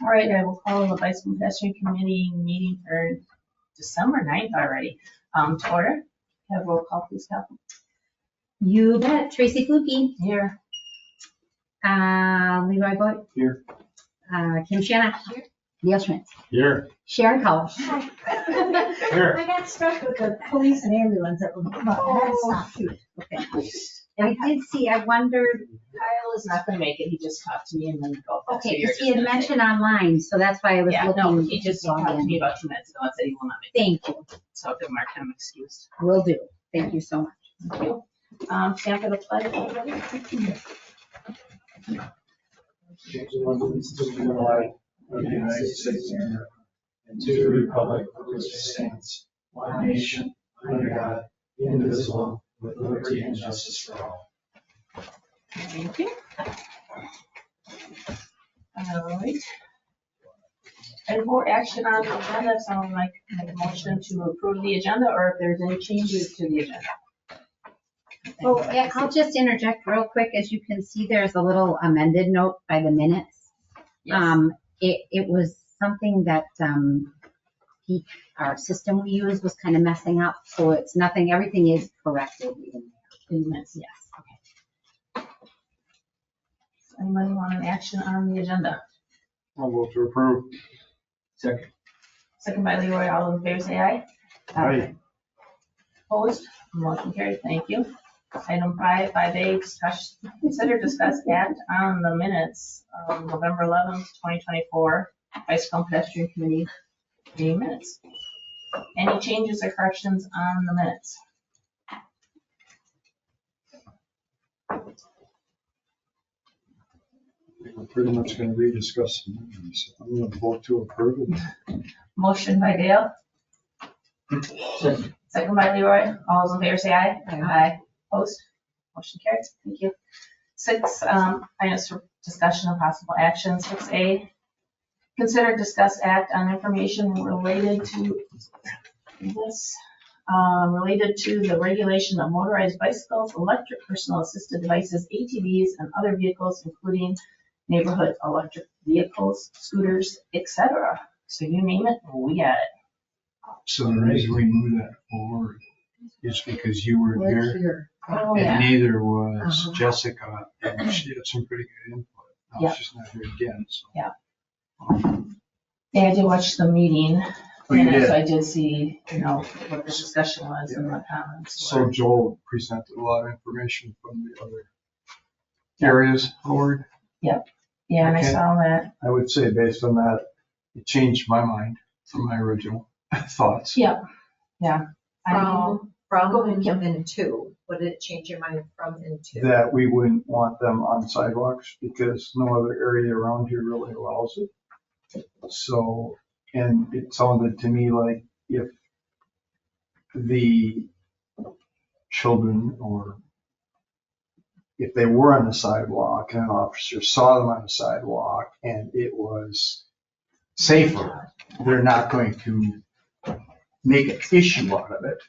All right, I will call the Bicycle Pedestrian Committee meeting for December 9th already to order. Have a roll call, please, Catherine. You bet. Tracy Fluke. Here. Leroy Boyd. Here. Kim Shanna. Here. Neil Schmidt. Here. Sharon Collins. Here. I got stuck with the police and ambulance that were Okay. And I did see, I wondered. Kyle is not going to make it. He just talked to me and then go. Okay, because he had mentioned online, so that's why I was looking. No, he just talked to me about 2 minutes ago and said he will not make it. Thank you. So give mark him excused. Will do. Thank you so much. Thank you. Stand for the pledge, everybody. Allegiance to the flag of the United States of America and to the republic for which it stands, one nation, under God, indivisible, with liberty and justice for all. Thank you. All right. And for action on the agenda, someone like make a motion to approve the agenda, or if there's any changes to the agenda. Oh, yeah, I'll just interject real quick. As you can see, there's a little amended note by the minutes. Yes. It was something that our system we use was kind of messing up, so it's nothing, everything is corrected in the minutes, yes. Okay. Does anybody want an action on the agenda? I'll vote to approve. Second. Second by Leroy, all in favor say aye. Aye. Opposed? Motion carried, thank you. Item 5A, consider discuss act on the minutes of November 11th, 2024, Bicycle Pedestrian Committee meeting minutes. Any changes or corrections on the minutes? We're pretty much going to rediscuss the meetings. I'm going to vote to approve it. Motion by Dale, Second. second by Leroy. All those in favor say aye. Aye. Opposed? Motion carries. Thank you. 6, items for discussion of possible action. 6A, consider, discuss, act on information related to this, related to the regulation of motorized bicycles, electric personal assisted devices, ATVs, and other vehicles, including neighborhood electric vehicles, scooters, etc. So you name it, we got it. So the reason we moved that forward is because you were here Oh, and yeah. neither was Uh-huh. Jessica, and she had some pretty good input. Now Yeah. she's not here again, so. Yeah, I did watch the meeting. Oh, you minutes, did? so I did see, what the discussion was and the comments. So were. Joel presented a lot of information from the other areas, Howard. Yeah, and I Okay. saw that. I would say based on that, it changed my mind from my original thoughts. Yeah. I From and to. What did it change your mind from and to? That we wouldn't want them on sidewalks because no other area around here really allows it. So, and it sounded to me like if the children or if they were on the sidewalk and an officer saw them on the sidewalk and it was safer, they're not going to make an issue out of it.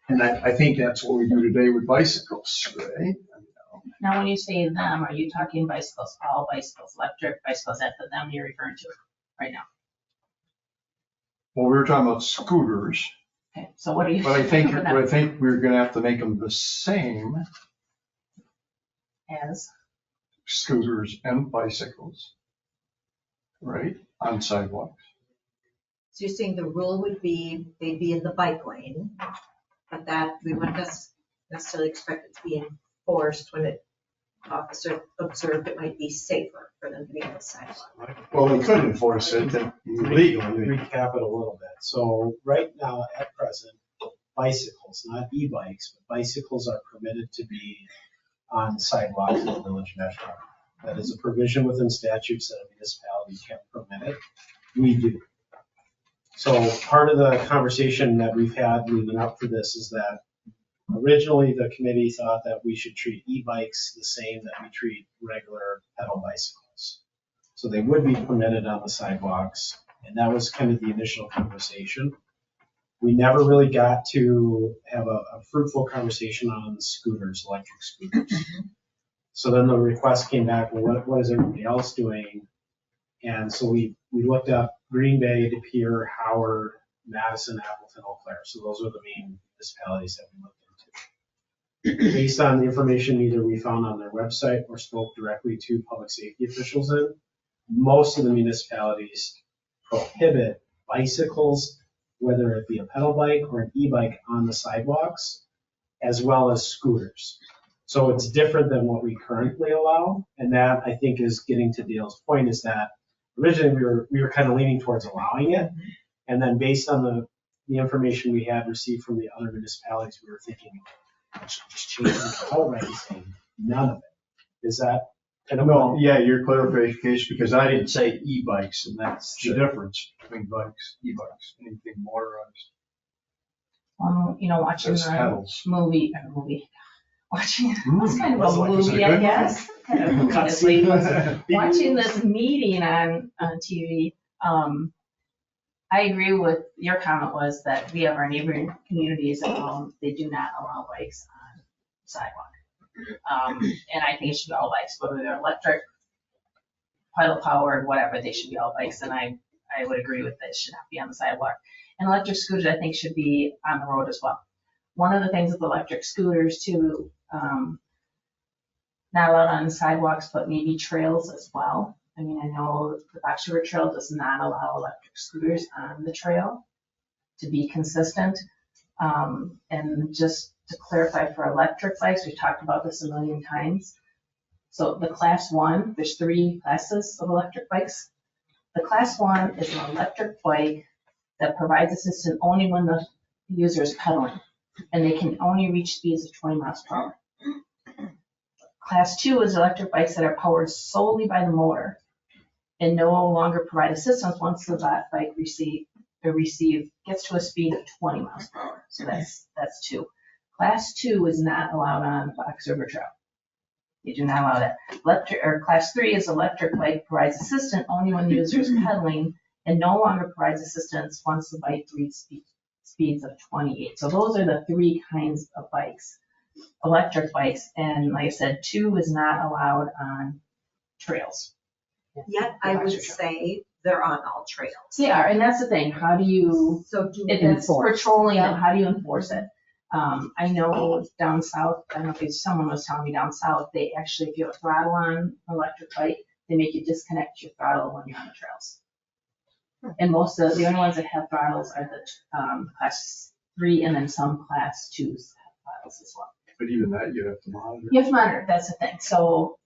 And I think that's what we do today with bicycles, right? Now, when you say them, are you talking bicycles, all bicycles, electric bicycles, that's the them you're referring to right now? Well, we were talking about scooters, Okay, so what are you? but I think for them we're gonna have to make them the same, As, scooters and bicycles, right, on sidewalks. So you're saying the rule would be they'd be in the bike lane, but that we wouldn't necessarily expect it to be enforced when it officer observed it might be safer for them to be on the sidewalk. Well, we could enforce it legally. Recap it a little bit. So right now, at present, bicycles, not e-bikes, but bicycles are permitted to be on sidewalks in the village metro. That is a provision within statutes that a municipality can permit it. We do. So part of the conversation that we've had leading up for this is that originally the committee thought that we should treat e-bikes the same that we treat regular pedal bicycles. So they would be permitted on the sidewalks, and that was kind of the initial conversation. We never really got to have a fruitful conversation on the scooters, electric scooters. So then the request came back, well, what is everybody else doing? And so we looked up Green Bay, De Pere, Howard, Madison, Appleton, Eau Claire. So those are the main municipalities that we looked into. Based on the information either we found on their website or spoke directly to public safety officials in, most of the municipalities prohibit bicycles, whether it be a pedal bike or an e-bike, on the sidewalks, as well as scooters. So it's different than what we currently allow. And that, I think, is getting to Dale's point, is that originally we were kind of leaning towards allowing it. And then based on the information we had received from the other municipalities, we were thinking, let's just change it outright and say none of it. Is that kind of? No, yeah, your clarification, because I didn't say e-bikes, and that's the difference between bikes, e-bikes, anything motorized. Watching That's the pedals. movie, watching, it's kind of That's a like, is it movie, a I good guess. Kind of a movie to sleep. Watching this meeting on TV, I agree with your comment was that we have our neighboring communities at home, they do not allow bikes on sidewalk. And I think it should be all bikes, whether they're electric, pedal powered, whatever, they should be all bikes. And I would agree with this, should not be on the sidewalk. And electric scooters, I think, should be on the road as well. One of the things with electric scooters too, not allowed on sidewalks, but maybe trails as well. I mean, I know the Fox River Trail does not allow electric scooters on the trail, to be consistent. And just to clarify for electric bikes, we've talked about this a million times. So the class 1, there's 3 classes of electric bikes. The class 1 is an electric bike that provides assistance only when the user is pedaling, and they can only reach speeds of 20 miles per hour. Class 2 is electric bikes that are powered solely by the motor and no longer provide assistance once the bike gets to a speed of 20 miles per hour. So that's 2. Class 2 is not allowed on Fox River Trail. You do not allow that. Class 3 is electric bike provides assistance only when the user is pedaling and no longer provides assistance once the bike reaches speeds of 28. So those are the 3 kinds of bikes, electric bikes. And like I said, 2 is not allowed on trails. Yet I would say they're on all trails. They are, and that's the thing. How do you, So do if it's Enforce. patrolling them, how do you enforce it? I know down south, I don't know if someone was telling me down south, they actually, if you have a throttle on an electric bike, they make you disconnect your throttle when you're on the trails. And most of the only ones that have throttles are the class 3, and then some class 2s have throttles as well. But even that, you have to monitor. You have to monitor, that's the thing. So,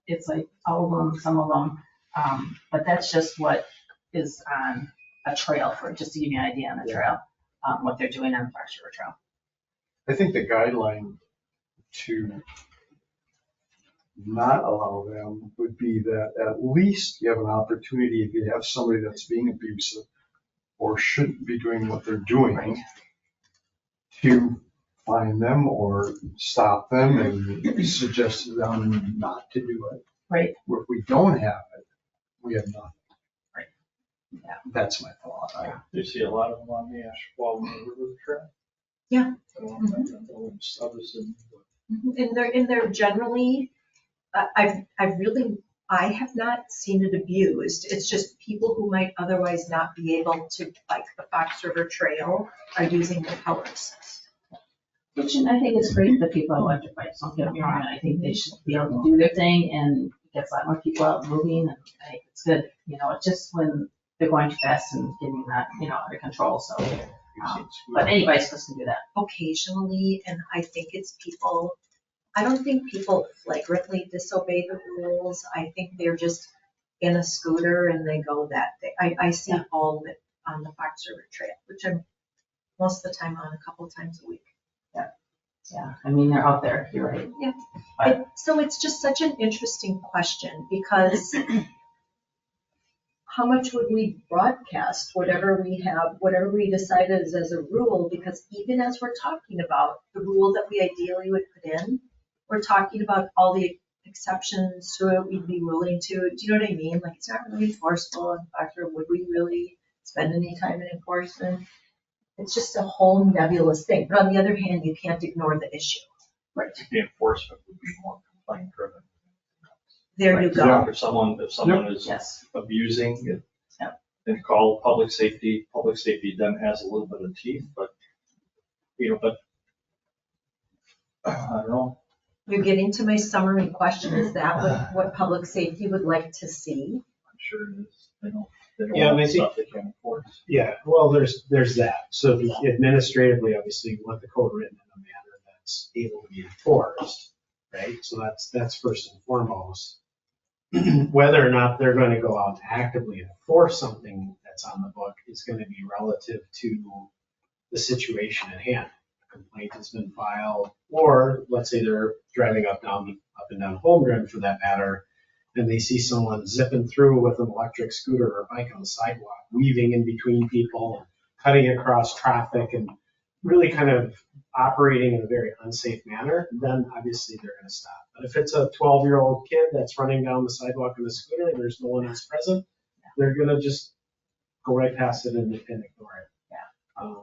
it's like all of them, some of them, but that's just what is on a trail, for just to give you an idea on the trail, what they're doing on the Fox River Trail. I think the guideline to not allow them would be that at least you have an opportunity, if you have somebody that's being abusive or shouldn't be doing what they're doing, to find them or stop them and suggest to them not to do it. Right. Where if we don't have it, we have nothing. Right. Yeah. That's my thought. You see a lot of them on the Ashwaubenon River Trail. Yeah. And they're generally, I have not seen it abused. It's just people who might otherwise not be able to bike the Fox River Trail are using the power assist. Which I think is great that people have electric bikes, don't get me wrong, I think they should be able to do their thing, and it gets a lot more people out moving, and I think it's good. It's just when they're going too fast and getting that, out of control, so. But any bicyclist can do that. Occasionally, and I think it's people, I don't think people flagrantly disobey the rules. I think they're just in a scooter and they go that day. I see all of it on the Fox River Trail, which I'm most of the time on a couple times a week. Yeah, I mean, they're out there, you're right. Yeah. So it's just such an interesting question, because how much would we broadcast whatever we decided as a rule? Because even as we're talking about the rule that we ideally would put in, we're talking about all the exceptions to it we'd be willing to. Do you know what I mean? Like, it's not really enforceable. In fact, would we really spend any time in enforcement? It's just a whole nebulous thing. But on the other hand, you can't ignore the issue. Right. The enforcement would be more complaint driven. There you Right. go. If someone is Yes. abusing it, Yep. then call public safety. Public safety then has a little bit of teeth, but, but I don't know. You're getting to my summary question. Is that what public safety would like to see? I'm sure it is. They don't Yeah, want I think- stuff they can't enforce. Yeah, well, there's that. So administratively, obviously, you want the code written in a manner that's able to be enforced, right? So that's first and foremost. Whether or not they're going to go out and actively enforce something that's on the book is going to be relative to the situation at hand. A complaint has been filed, or let's say they're driving up and down Holmgren for that matter, and they see someone zipping through with an electric scooter or bike on the sidewalk, weaving in between people, cutting across traffic, and really kind of operating in a very unsafe manner, then obviously they're going to stop. But if it's a 12-year-old kid that's running down the sidewalk in a scooter and there's no one else present, they're going to just go right past it and ignore it. Yeah.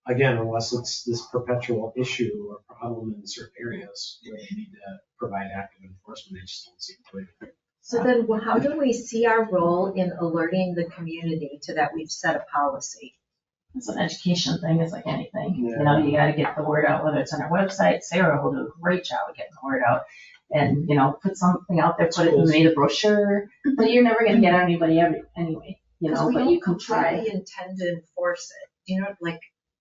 Again, unless it's this perpetual issue or problem in certain areas where they need to provide active enforcement, they just don't seem to. So then how do we see our role in alerting the community to that we've set a policy? It's an education thing, it's like anything. You know, you gotta get the word out, whether it's on our website. Sarah will do a great job of getting the word out. And, put something out there, put it in the brochure, but you're never gonna get anybody anyway, Because but you can try. really intend to enforce it. Like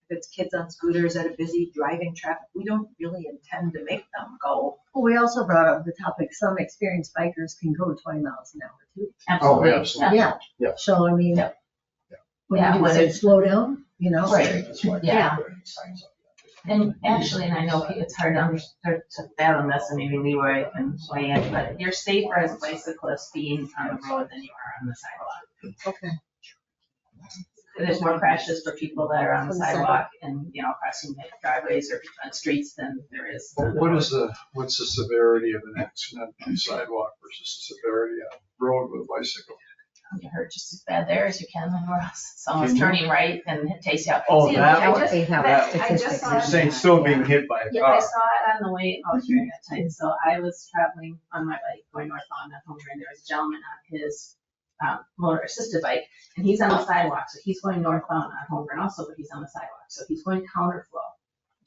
if it's kids on scooters at a busy driving traffic, we don't really intend to make them go. Well, we also brought up the topic, some experienced bikers can go 20 miles an hour too. Absolutely. absolutely. Yeah. Yeah. So, I mean, Yeah. what Yeah, do you do, whether- say slow down, Right. That's why Yeah. they're putting signs up. And actually, and I know it's hard to understand, to fathom this, and maybe Leroy can weigh in, but you're safer as a bicyclist being on the road than you are on the sidewalk. Okay. There's more crashes for people that are on the sidewalk and, crossing driveways or on streets than there is. on the What's road. the severity of an accident on the sidewalk versus the severity on the road with a bicycle? You hurt just as bad there as you can anywhere else. Someone's turning right and it takes you out. Oh, See, that I one? just- They have I just statistics. saw You're it. saying still being hit by a Yeah, I car. saw it on the way out here that time. So I was traveling on my bike going northbound at home, and there was a gentleman on his motor assisted bike, and he's on the sidewalk. So he's going northbound on Holmgren also, but he's on the sidewalk. So he's going counterflow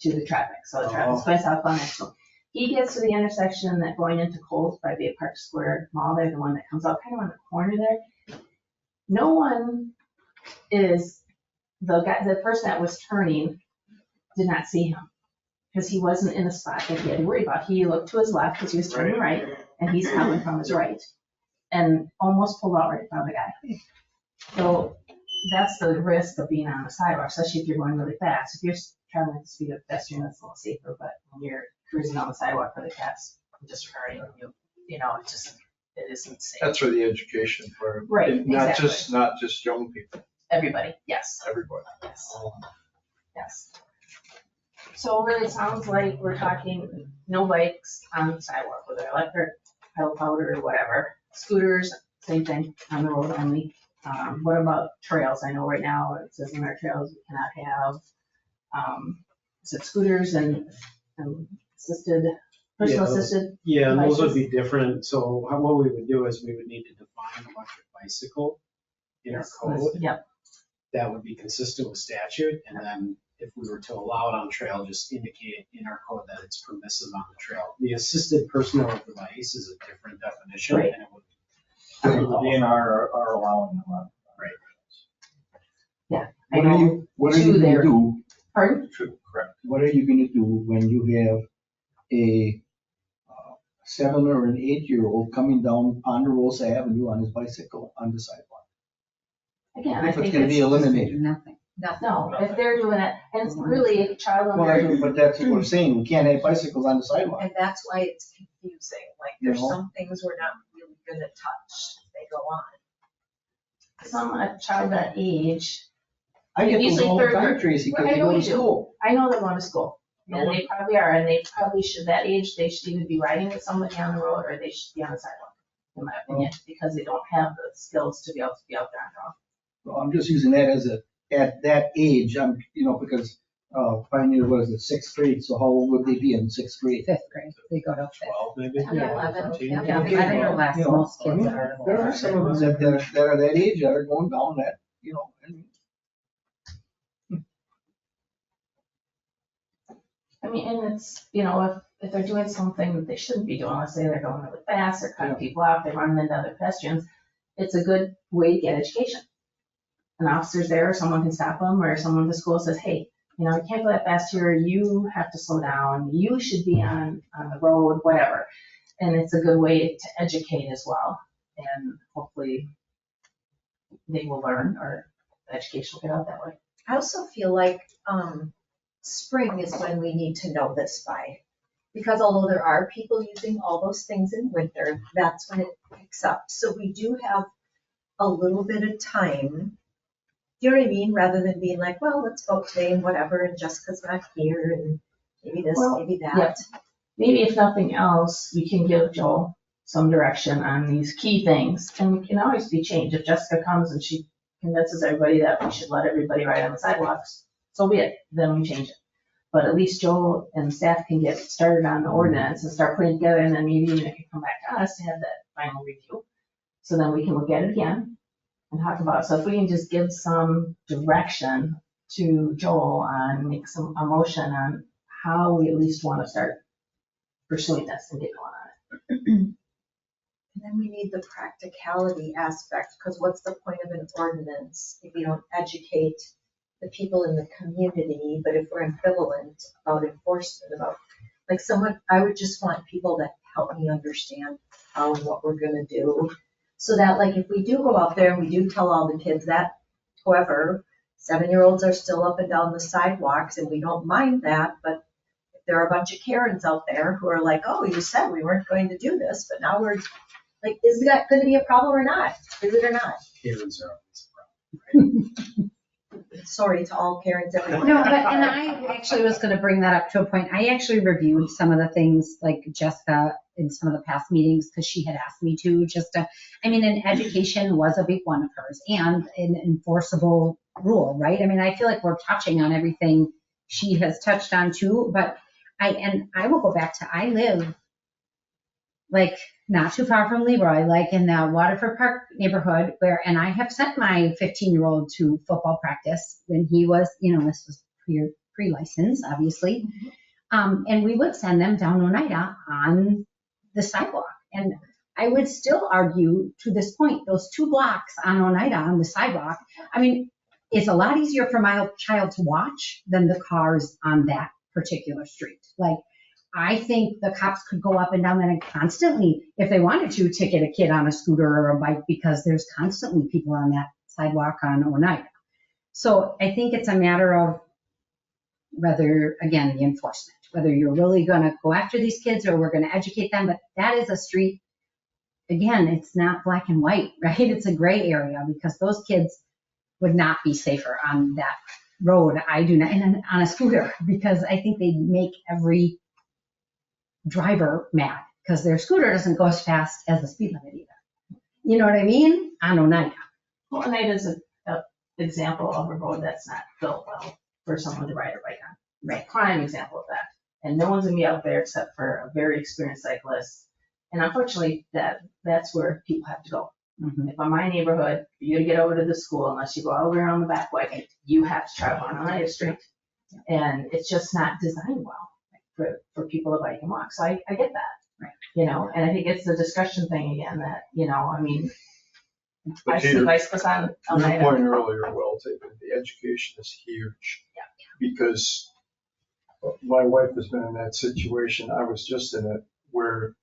to the traffic. So the traffic's going southbound next to him. He gets to the intersection that going into Kohl's by Bay Park Square Mall, there, the one that comes out kind of on the corner there. No one the person that was turning did not see him because he wasn't in the spot that he had to worry about. He looked to his left because he was turning right, and he's coming from his right, and almost pulled out right in front of the guy. So that's the risk of being on the sidewalk, especially if you're going really fast. If you're traveling at the speed of a pedestrian, that's a little safer, but when you're cruising on the sidewalk really fast, disregarding you, it isn't safe. That's where the education part. Right, And not exactly. not just young people, Everybody, yes. everybody. Yes. Yes. So really, it sounds like we're talking no bikes on the sidewalk, whether electric, pedal powder, or whatever. Scooters, same thing, on the road only. What about trails? I know right now it says in our trails we cannot have, is it scooters and assisted, personal Yeah. assisted? Yeah, and those would Devices. be different. So what we would do is we would need to define electric bicycle in our code. Yep, That would be consistent with statute. And then if we were to allow it on trail, just indicate in our code that it's permissive on the trail. The assisted personal device is a different definition. Right. And it would. The DNR are allowing them on. I know, What are two you there. gonna do, pardon? True, correct. what are you gonna do when you have a 7 or an 8-year-old coming down Ponderosa Avenue on his bicycle on the sidewalk? Again, If I it's think gonna be it's, eliminated. Nothing. no, if they're doing it, and it's really a child Well, under, but that's what we're saying, we can't have bicycles on the sidewalk. And that's why it's confusing. Like there's No. some things we're not really gonna touch. They go on. a child that age, I get those Usually all the third time, grade. Tracy, because I they know go to you do. school. I know they're going to school, and they probably are, and they probably should, that age, they should either be riding with somebody on the road, or they should be on the sidewalk, in my opinion, because they don't have the skills to be able to be out there on their own. Well, I'm just using that as at that age, because Pioneer, what is it, 6th grade, so how old would they be in 6th grade? 5th grade, they go to 5th. 12 maybe? Yeah, 11, 13. yeah. Yeah, Okay, 11 or well, less, you know, most I kids mean, are. There are some of them that are that age that are going down that, you know, and I mean, and it's, you know, if they're doing something that they shouldn't be doing, let's say they're going really fast or cutting people off, they're running into other pedestrians, it's a good way to get education. An officer's there, someone can stop them, or someone at the school says, hey, you know, you can't go that fast here, you have to slow down, you should be on the road, whatever. And it's a good way to educate as well, and hopefully they will learn, or education will get out that way. I also feel like spring is when we need to know this by. Because although there are people using all those things in winter, that's when it picks up. So we do have a little bit of time. Do you know what I mean? Rather than being like, well, let's vote today and whatever, and Jessica's not here, and maybe this, Well, maybe that. yeah. Maybe if nothing else, we can give Joel some direction on these key things, and we can always be changed. If Jessica comes and she convinces everybody that we should let everybody ride on the sidewalks, so be it, then we change it. But at least Joel and staff can get started on the ordinance and start putting it together, and then maybe even it can come back to us to have that final review. So then we can look at it again and talk about it. So if we can just give some direction to Joel on, make a motion on how we at least want to start pursuing this and get going on it. And then we need the practicality aspect, because what's the point of an ordinance if you don't educate the people in the community? But if we're ambivalent about enforcement, about, like someone, I would just want people that help me understand how and what we're gonna do. So that like if we do go out there and we do tell all the kids that, however, 7-year-olds are still up and down the sidewalks and we don't mind that, but there are a bunch of Karens out there who are like, oh, you said we weren't going to do this, but now we're like, is that going to be a problem or not? Is it or not? Karens are always a problem. Sorry to all Karens everywhere. No, but, and I actually was gonna bring that up to a point. I actually reviewed some of the things like Jessica in some of the past meetings, because she had asked me to, I mean, and education was a big one of hers, and an enforceable rule, right? I mean, I feel like we're touching on everything she has touched on too, but I will go back to, I live like not too far from Leroy, like in the Waterford Park neighborhood and I have sent my 15-year-old to football practice when he was, you know, this was pre-license, obviously. And we would send them down Oneida on the sidewalk. And I would still argue to this point, those 2 blocks on Oneida on the sidewalk, I mean, it's a lot easier for my child to watch than the cars on that particular street. Like, I think the cops could go up and down that and constantly, if they wanted to, ticket a kid on a scooter or a bike, because there's constantly people on that sidewalk on Oneida. So I think it's a matter of whether, again, the enforcement, whether you're really going to go after these kids or we're going to educate them. But that is a street, again, it's not black and white, right? It's a gray area, because those kids would not be safer on that road. I do not, and on a scooter, because I think they make every driver mad, because their scooter doesn't go as fast as the speed limit either. You know what I mean? On Oneida. Well, Oneida is an example of a road that's not built well for someone to ride a bike on. Right. Prime example of that. And no one's gonna be out there except for a very experienced cyclist. And unfortunately, that's where people have to go. Mm-hmm. If in my neighborhood, for you to get over to the school, unless you go all the way around the back way, you have to travel on Oneida Street. And it's just not designed well for people to bike and walk. So I get that. Right. You know, and I think it's the discussion thing again that, you know, I mean, But I see Peter, bicycles on your Oneida. point earlier, well taken, the education is huge. Yeah. Because my wife has been in that situation, I was just in it, where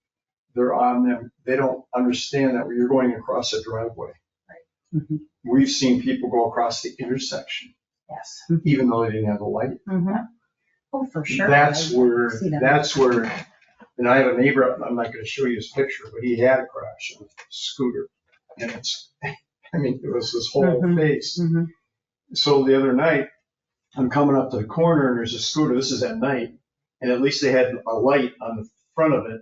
they're on them, they don't understand that when you're going across a driveway. Right. Mm-hmm. We've seen people go across the intersection, Yes. even though they didn't have a light. Mm-hmm. Oh, for sure. That's I where, see that. and I have a neighbor, I'm not gonna show you his picture, but he had a crash on a scooter. And it's, I mean, it was his whole Mhm. face. Mhm. So the other night, I'm coming up to the corner and there's a scooter, this is at night, and at least they had a light on the front of it,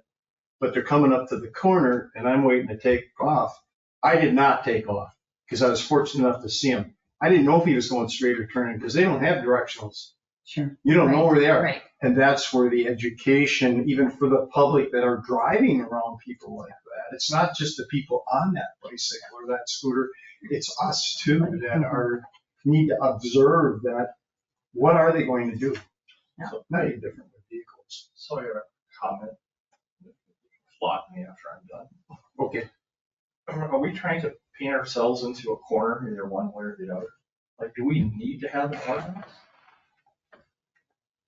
but they're coming up to the corner and I'm waiting to take off. I did not take off because I was fortunate enough to see him. I didn't know if he was going straight or turning, because they don't have directionals Sure. You don't know where they are. Right. And that's where the education, even for the public that are driving around people like that, it's not just the people on that bicycle or that scooter, it's us too that are, need to observe that, what are they going to do? Yeah. So, not any different with vehicles. So I have a comment. Flot me after I'm done. Okay. Are we trying to paint ourselves into a corner, either one way or the other? Like, do we need to have an ordinance?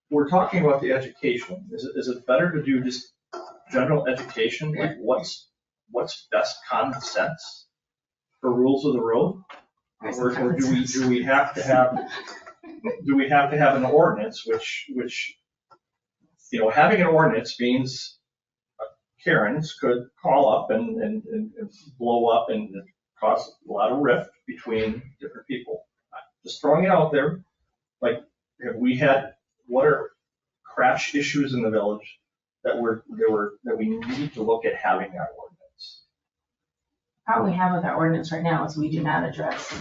We're talking about the education. Is it better to do just general education, like what's best common sense for rules of the road? Or do we have to have an ordinance, which, you know, having an ordinance means Karens could call up and blow up and cause a lot of rift between different people. Just throwing it out there, like, have we had, what are crash issues in the village that we need to look at having that ordinance? Problem we have with our ordinance right now is we do not address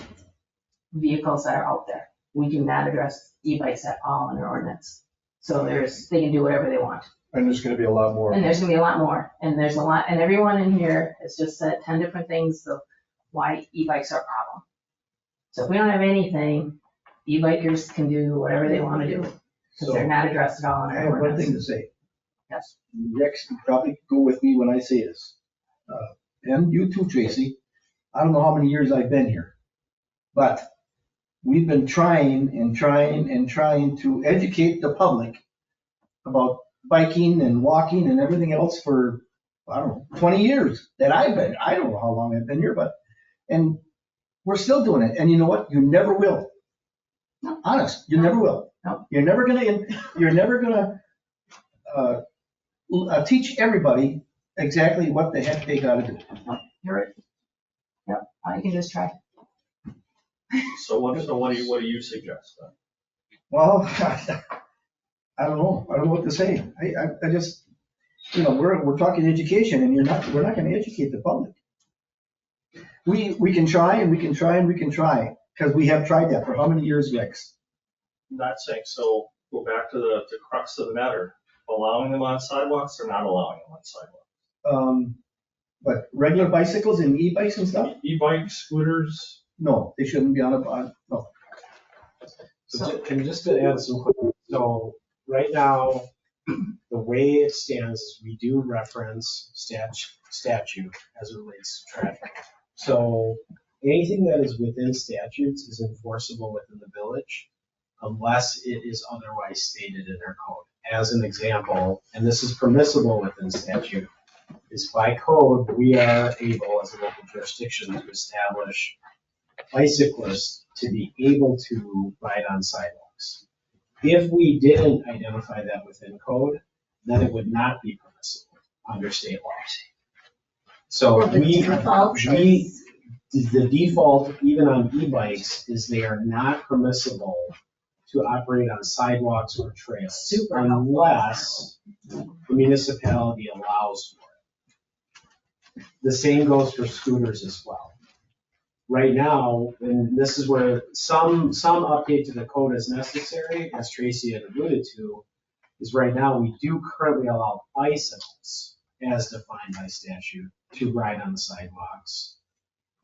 vehicles that are out there. We do not address e-bikes at all in our ordinance. So they can do whatever they want. And there's gonna be a lot more. And there's gonna be a lot more, and there's a lot, and everyone in here has just said 10 different things of why e-bikes are a problem. So if we don't have anything, e-bikers can do whatever they wanna do, because they're not addressed at all in I our have one ordinance. thing to say. Yes. Rex, you probably go with me when I say this. And you too, Tracy. I don't know how many years I've been here, but we've been trying to educate the public about biking and walking and everything else for, I don't know, 20 years that I've been. I don't know how long I've been here, and we're still doing it. And you know what? You never will. No. Honest, you never will. No. You're never gonna teach everybody exactly what the heck they gotta do. You're right. Yep, you can just try. So what do you suggest then? Well, I don't know. I don't know what to say. I just, you know, we're talking education, and we're not gonna educate the public. We can try and we can try, because we have tried that for how many years, Rex? Not saying, so go back to the crux of the matter, allowing them on sidewalks or not allowing them on sidewalks? But regular bicycles and e-bikes and stuff? E-bikes, scooters, No, they shouldn't be no. And just to add some quick, so right now, the way it stands is we do reference statute as it relates to traffic. So anything that is within statutes is enforceable within the village unless it is otherwise stated in our code. As an example, and this is permissible within statute, is by code, we are able as a local jurisdiction to establish bicyclists to be able to ride on sidewalks. If we didn't identify that within code, then it would not be permissible under state laws. So Well, the default is- the default, even on e-bikes, is they are not permissible to operate on sidewalks or trails Super helpful. unless the municipality allows for it. The same goes for scooters as well. Right now, and this is where some update to the code is necessary, as Tracy had alluded to, is right now we do currently allow bicycles as defined by statute to ride on the sidewalks,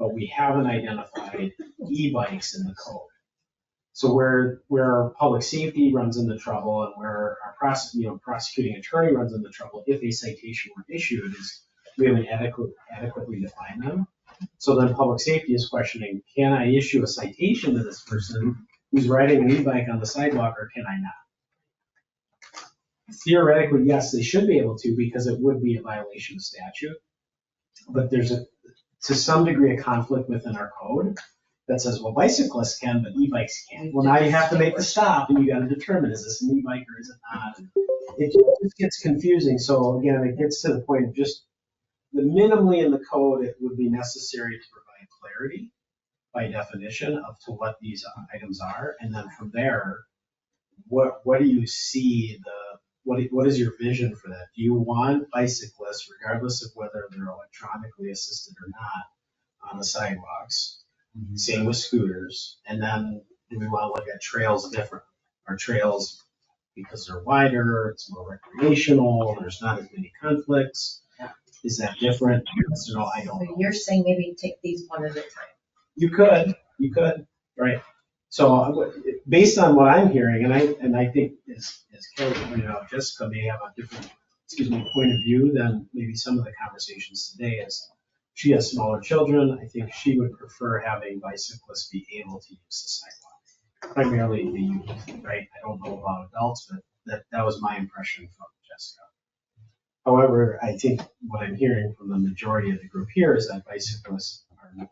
but we haven't identified e-bikes in the code. So where our public safety runs into trouble and where our prosecuting attorney runs into trouble if a citation were issued is we haven't adequately defined them. So then public safety is questioning, can I issue a citation to this person who's riding an e-bike on the sidewalk or can I not? Theoretically, yes, they should be able to because it would be a violation of statute. But there's to some degree a conflict within our code that says, well, bicyclists can, but e-bikes can't. Well, now you have to make the stop and you got to determine, is this an e-bike or is it not? It just gets confusing. So again, it gets to the point of just the minimally in the code, it would be necessary to provide clarity by definition of to what these items are. And then from there, what do you see what is your vision for that? Do you want bicyclists, regardless of whether they're electronically assisted or not, on the sidewalks? Same with scooters. And then do we want to look at trails differently? Are trails because they're wider, it's more recreational, there's not as many conflicts. Is that different? Yes or no, I don't So know. you're saying maybe take these one at a time. You could, right? So based on what I'm hearing, and I think as Kelly pointed out, Jessica may have a different, point of view than maybe some of the conversations today is she has smaller children. I think she would prefer having bicyclists be able to use the sidewalk, primarily the youth, right? I don't know about adults, but that was my impression from Jessica. However, I think what I'm hearing from the majority of the group here is that bicycles are not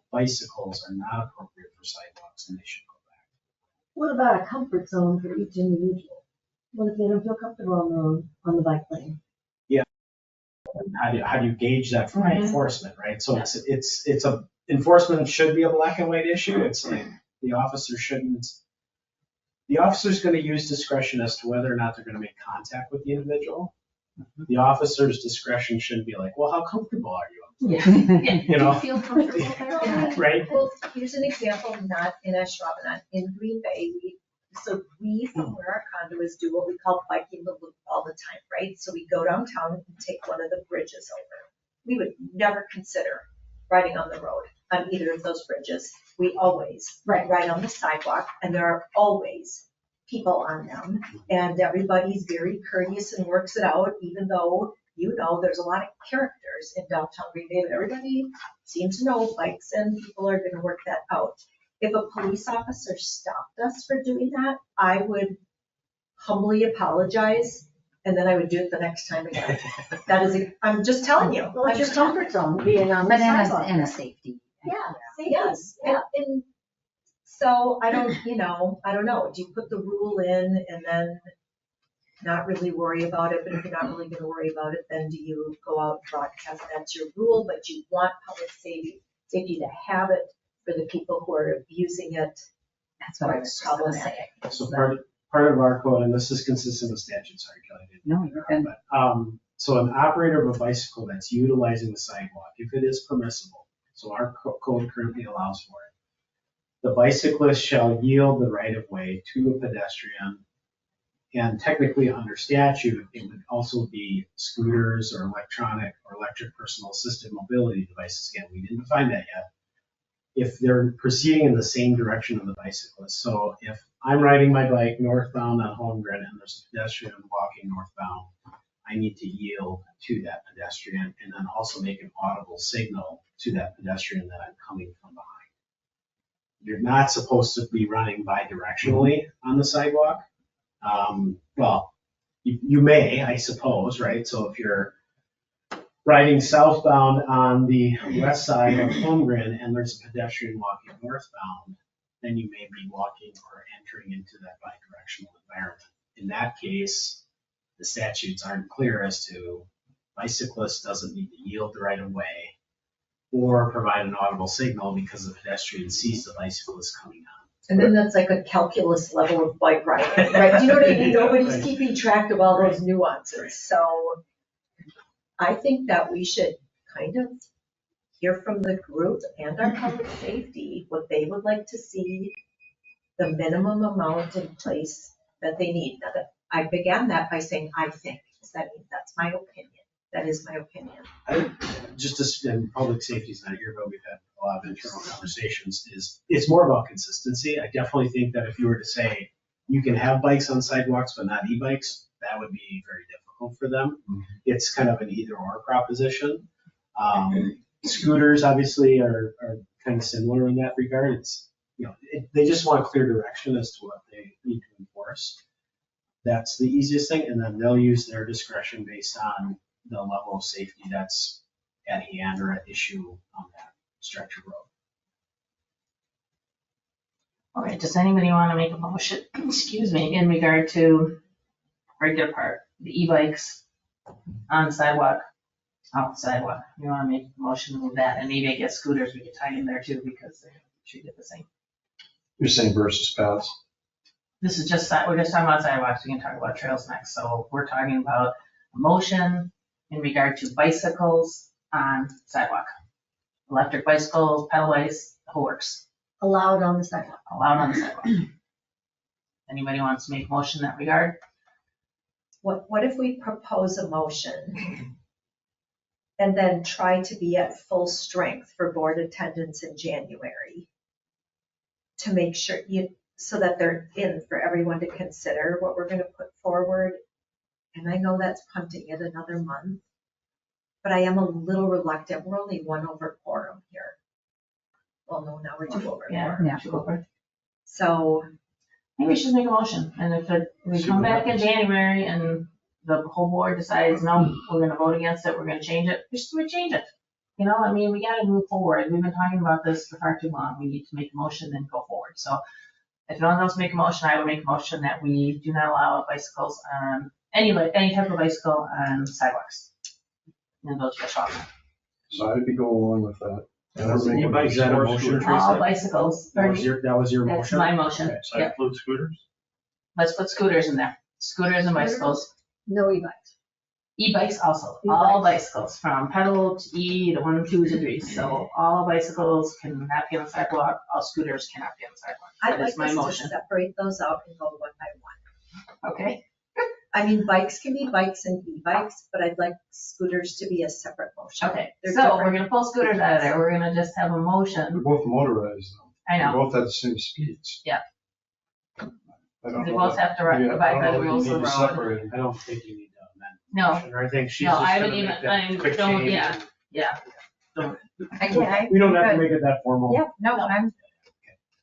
appropriate for sidewalks and they should go back. What about a comfort zone for each individual? What if they don't feel comfortable on the road, on the bike lane? How do you gauge that from Right. enforcement, right? So it's enforcement should be a black and white issue. It's like the officer's going to use discretion as to whether or not they're going to make contact with the individual. The officer's discretion shouldn't be like, well, how comfortable are you? Yeah. You know, Feel comfortable there? right? Well, here's an example, not in Ashwaubenon, in Green Bay, we from where our condo is do what we call biking the loop all the time, right? So we go downtown and take one of the bridges over. We would never consider riding on the road on either of those bridges. We always ride on the sidewalk, and there are always people on them, and everybody's very courteous and works it out, even though, there's a lot of characters in downtown Green Bay, but everybody seems to know bikes and people are gonna work that out. If a police officer stopped us for doing that, I would humbly apologize, and then I would do it the next time again. I'm just telling you. Well, it's your comfort zone being on the But sidewalk. in a safety. Yeah, yes, and so I don't know, do you put the rule in and then not really worry about it, but if you're not really gonna worry about it, then do you go out and broadcast that's your rule, but you want public safety to have it for the people who are abusing it? That's what I was just gonna say. So part of our code, and this is consistent with statute, sorry, Kelly. No, you're good. But, so an operator of a bicycle that's utilizing the sidewalk, if it is permissible, so our code currently allows for it, the bicyclist shall yield the right of way to a pedestrian. And technically under statute, it would also be scooters or electric personal assisted mobility devices. Again, we didn't define that yet. If they're proceeding in the same direction of the bicyclist. So if I'm riding my bike northbound on Holmgren and there's a pedestrian walking northbound, I need to yield to that pedestrian and then also make an audible signal to that pedestrian that I'm coming from behind. You're not supposed to be running bidirectionally on the sidewalk. Well, you may, I suppose, right? So if you're riding southbound on the west side of Holmgren and there's a pedestrian walking northbound, then you may be walking or entering into that bidirectional environment. In that case, the statutes aren't clear as to bicyclist doesn't need to yield the right of way or provide an audible signal because the pedestrian sees the bicyclist coming on. And then that's like a calculus level of bike riding, right? Do you know what I mean? Nobody's Right. keeping track of all those nuances. Right. So I think that we should kind of hear from the group and our public safety, what they would like to see, the minimum amount in place that they need. Now, I began that by saying, I think, that's my opinion. That is my opinion. And public safety is not here, but we've had a lot of internal conversations, it's more about consistency. I definitely think that if you were to say, you can have bikes on sidewalks, but not e-bikes, that would be very difficult for them. It's kind of an either or proposition. Scooters obviously are kind of similar in that regard. They just want clear direction as to what they need to enforce. That's the easiest thing, and then they'll use their discretion based on the level of safety that's at hand or at issue on that stretch of road. All right, does anybody want to make a motion, in regard to regular part, the e-bikes on the sidewalk, off the sidewalk? You want to make a motion to move that, and maybe I guess scooters we could tie in there too, because they're treated the same. You're saying versus paths? This is just, we're just talking about sidewalks, we can talk about trails next, so we're talking about a motion in regard to bicycles on sidewalk. Electric bicycles, pedalways, the whole works, Allowed on the sidewalk. allowed on the sidewalk. Anybody wants to make a motion in that regard? What if we propose a motion and then try to be at full strength for board attendance in January? To make sure so that they're in for everyone to consider what we're gonna put forward. And I know that's punting it another month, but I am a little reluctant. We're only 1 over quorum here. Well, no, now we're 2 over Yeah. quorum. Yeah. So, I think we should make a motion, and if we come back in January and the whole board decides, no, we're gonna vote against it, we're gonna change it, we change it. You know, I mean, we gotta move forward. We've been talking about this for far too long. We need to make a motion and go forward. So if no one else make a motion, I would make a motion that we do not allow bicycles on, any type of bicycle on sidewalks in the village of Ashwaubenon. So I'd be going along with that. Is that a motion, Tracy? All bicycles, That was your that's motion? my motion. Okay, So that includes scooters? Let's put scooters in there. Scooters and bicycles. No e-bikes. E-bikes also, all bicycles, from pedal to E to 1, 2 to 3. So all bicycles cannot be on the sidewalk, all scooters cannot be on the sidewalk. I'd That like is my us to motion. separate those out and go one by one. Okay, I mean, bikes can be bikes and e-bikes, but I'd like scooters to be a separate motion. okay. They're So different. we're gonna pull scooters out of there. We're gonna just have a They're motion. both motorized though. I They know, both have the same speeds. Yeah. I don't they know both that- have to yeah, I abide don't by the know that you rules of the need to road. separate them. I don't think you need to amend. the No. motion, or I think she's No, just I gonna haven't make even- that I quick don't- change. yeah. Yeah. Okay. We don't have to make it that formal. Yep, no, I'm,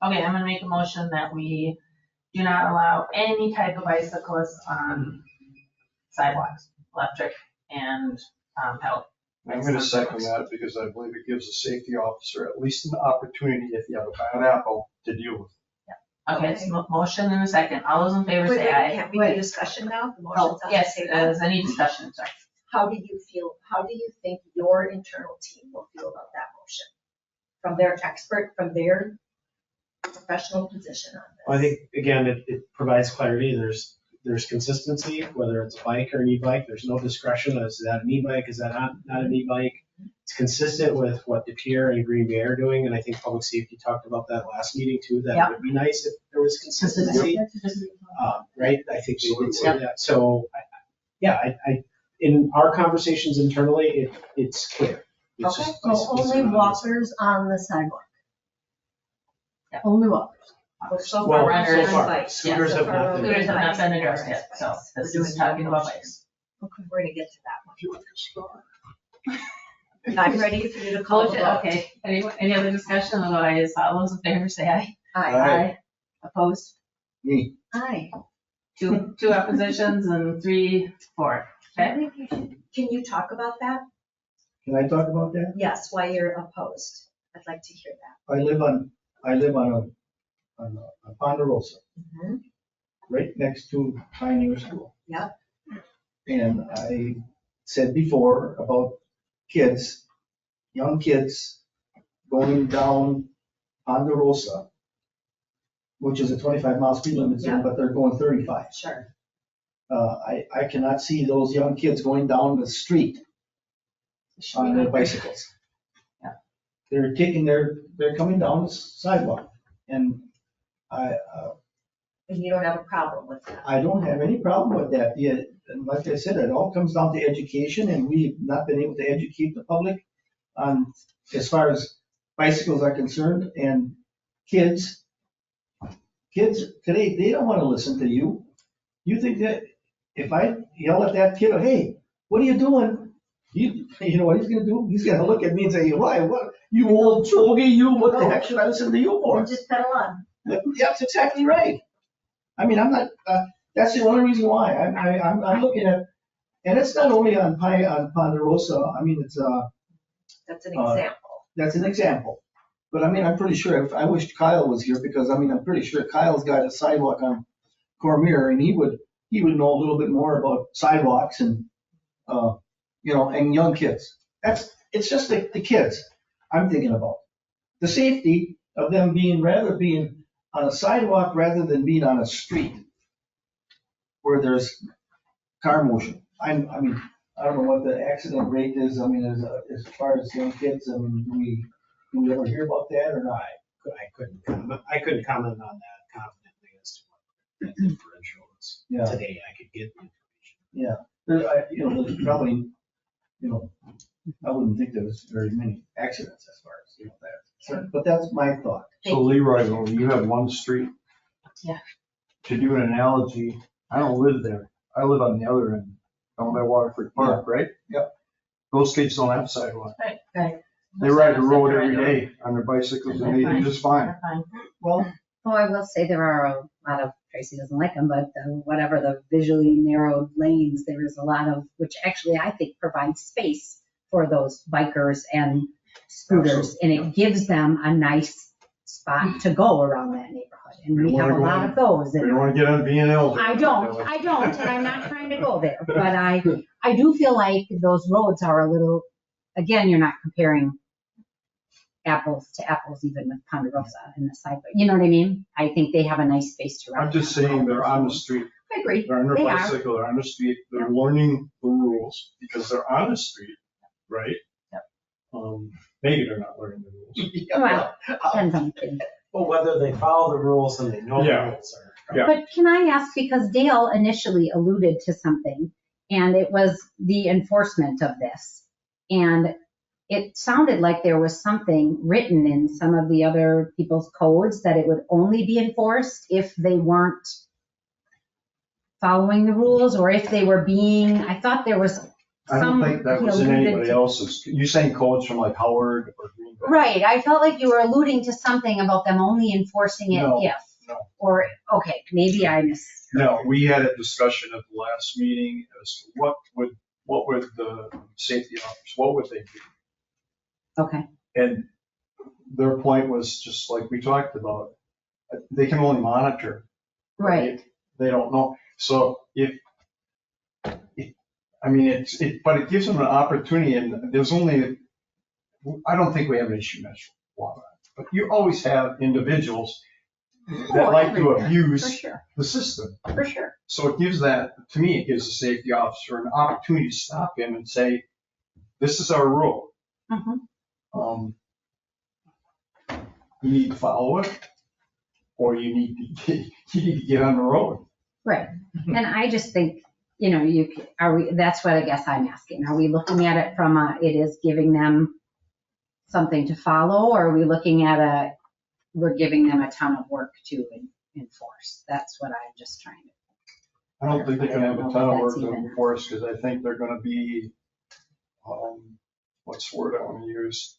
Okay, I'm gonna make a motion that we do not allow any type of bicyclists on sidewalks, electric and pedal. I'm gonna second that because I believe it gives the safety officer at least an opportunity if you have a bad apple to deal with. Okay, it's motion and a second. All those in favor Wait, say wait, aye. can't we do discussion now? The Oh, motion's on the yes, table. is any discussion, sorry. How do you feel, how do you think your internal team will feel about that motion? From their expert, from their professional position on this? I think, again, it provides clarity. There's consistency, whether it's a bike or an e-bike. There's no discretion. Is that an e-bike? Is that not an e-bike? It's consistent with what Depeer and Green Bay are doing, and I think public safety talked about that last meeting too, that it would be nice if there was consistency. Right? I think they did say that. So, in our conversations internally, it's clear. It's Okay, just so bicycles only are not- walkers on the sidewalk. Yeah. Only walkers. Well, so Well, far, runners we're so on far, bikes. scooters Yeah, so have far not we're been- Scooters have not bikes been and addressed motorized yet, so bikes. this We're is doing talking about motions. bikes. We're gonna get to that I feel like a star. one. I'm ready for you to call the Motion, vote. okay. Any other discussion? Otherwise, all those in favor say aye. Aye. Opposed? Me, Aye. Two oppositions and 3 for. Okay? Can you talk about that? can I talk about that? Yes, why you're opposed. I'd like to hear that. I live on a Ponderosa, right next to Pioneer School. Yep. And I said before about kids, young kids going down Ponderosa, which is a 25 mile speed limit zone, Yeah. but they're going 35. Sure. I cannot see those young kids going down the street on their bicycles. Yeah. They're coming down the sidewalk. And And you don't have a problem with that? I don't have any problem with that. Yeah, and like I said, it all comes down to education, and we've not been able to educate the public on, as far as bicycles are concerned, and kids today, they don't want to listen to you. You think that if I yell at that kid, hey, what are you doing? You know what he's gonna do? He's gonna look at me and say, why, what, you old choggy, you, what the heck should I listen to you for? Or just pedal on. Yeah, that's exactly right. I mean, I'm not, that's the only reason why. I'm looking at, and it's not only on Ponderosa, I mean, it's, That's an example. that's an example. But I mean, I'm pretty sure, I wish Kyle was here, because I mean, I'm pretty sure Kyle's got a sidewalk on Cormier, and he would know a little bit more about sidewalks and, and young kids. It's just the kids I'm thinking about. The safety of them being on a sidewalk rather than being on a street where there's car motion. I mean, I don't know what the accident rate is. I mean, as far as young kids, I mean, do we ever hear about that or not? I couldn't comment on that confidently as to what the differential is. Yeah. Today, I could get the information. Yeah, there's probably, I wouldn't think there's very many accidents as far as, that. But that's my thought. So Leroy, when you have one street. Yeah. To do an analogy, I don't live there. I live on the other end, down by Waterford Park, right? Yep. Those kids don't have sidewalk. Right. They ride the road every day on their bicycles and they do just fine. They're fine. Well, Oh, I will say there are a lot of, Tracy doesn't like them, but whatever the visually narrowed lanes, there is a lot of, which actually I think provides space for those bikers and scooters. And it gives them a nice spot to go around that neighborhood. And we have a lot of those. We don't want to get on B&L. I don't, and I'm not trying to go there. But I do feel like those roads are a little, again, you're not comparing apples to apples, even with Ponderosa and the side, but you know what I mean? I think they have a nice space to ride. I'm just saying they're on the street. I agree. They're on their They are. bicycle, they're on the street, they're learning the rules because they're on the street, right? Yep. Maybe they're not learning the rules. Well, depends on the kid. Well, whether they follow the rules and they know the Yeah. rules are. Yeah. But can I ask, because Dale initially alluded to something, and it was the enforcement of this. And it sounded like there was something written in some of the other people's codes that it would only be enforced if they weren't following the rules, or if they were being, I thought there was I don't some. think that he was in alluded anybody to- else's. You saying codes from like Howard or Green Bay? Right, I felt like you were alluding to something about them only enforcing it No, if. no. Or, okay, maybe I missed. No, we had a discussion at the last meeting as to what would the safety officers, what would they do? Okay, And their point was just like we talked about, they can only monitor. right, They don't know. So but it gives them an opportunity, and there's only, I don't think we have an issue measuring water, but you always have individuals that like to everywhere, for abuse sure, the system. for sure. So it gives that, to me, it gives the safety officer an opportunity to stop him and say, this is our rule. Mhm. You need to follow it, or you need to get on the road. Right, and I just think, that's what I guess I'm asking. Are we looking at it from it is giving them something to follow, or are we looking at we're giving them a ton of work to enforce? That's what I'm just trying to. I don't think they can have a ton of work to That's even- enforce, because I think they're gonna be, what's the word I wanna use?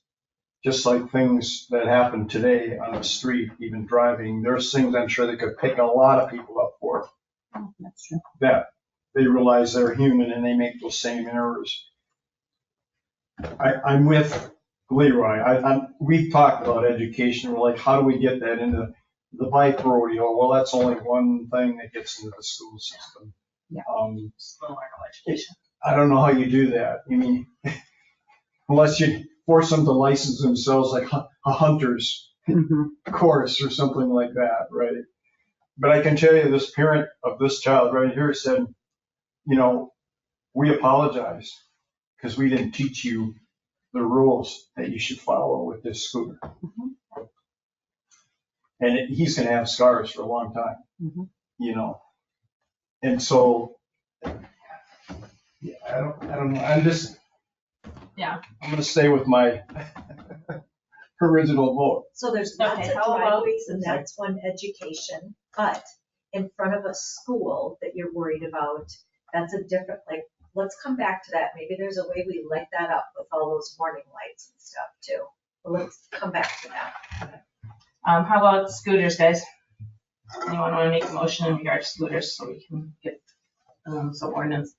Just like things that happen today on the street, even driving, there's things I'm sure they could pick a lot of people up for. Oh, that's true. That they realize they're human and they make those same errors. I'm with Leroy. We've talked about education. We're like, how do we get that into the bike rodeo? Well, that's only one thing that gets into the school system. Yeah. Just a little more education. I don't know how you do that. I mean, unless you force them to license themselves like a hunter's Mhm. course or something like that, right? But I can tell you, this parent of this child right here said, we apologize because we didn't teach you the rules that you should follow with this scooter. Mhm. And he's going to have scars for a long time, Mhm. And so, yeah, I don't know. I'm going to stay with my original vote. So there's Okay, lots of how about- driveways and that's one education, but in front of a school that you're worried about, that's a different, let's come back to that. Maybe there's a way we light that up with all those warning lights and stuff too. But let's come back to that. How about scooters, guys? Anyone want to make a motion in regard to scooters so we can get some ordinance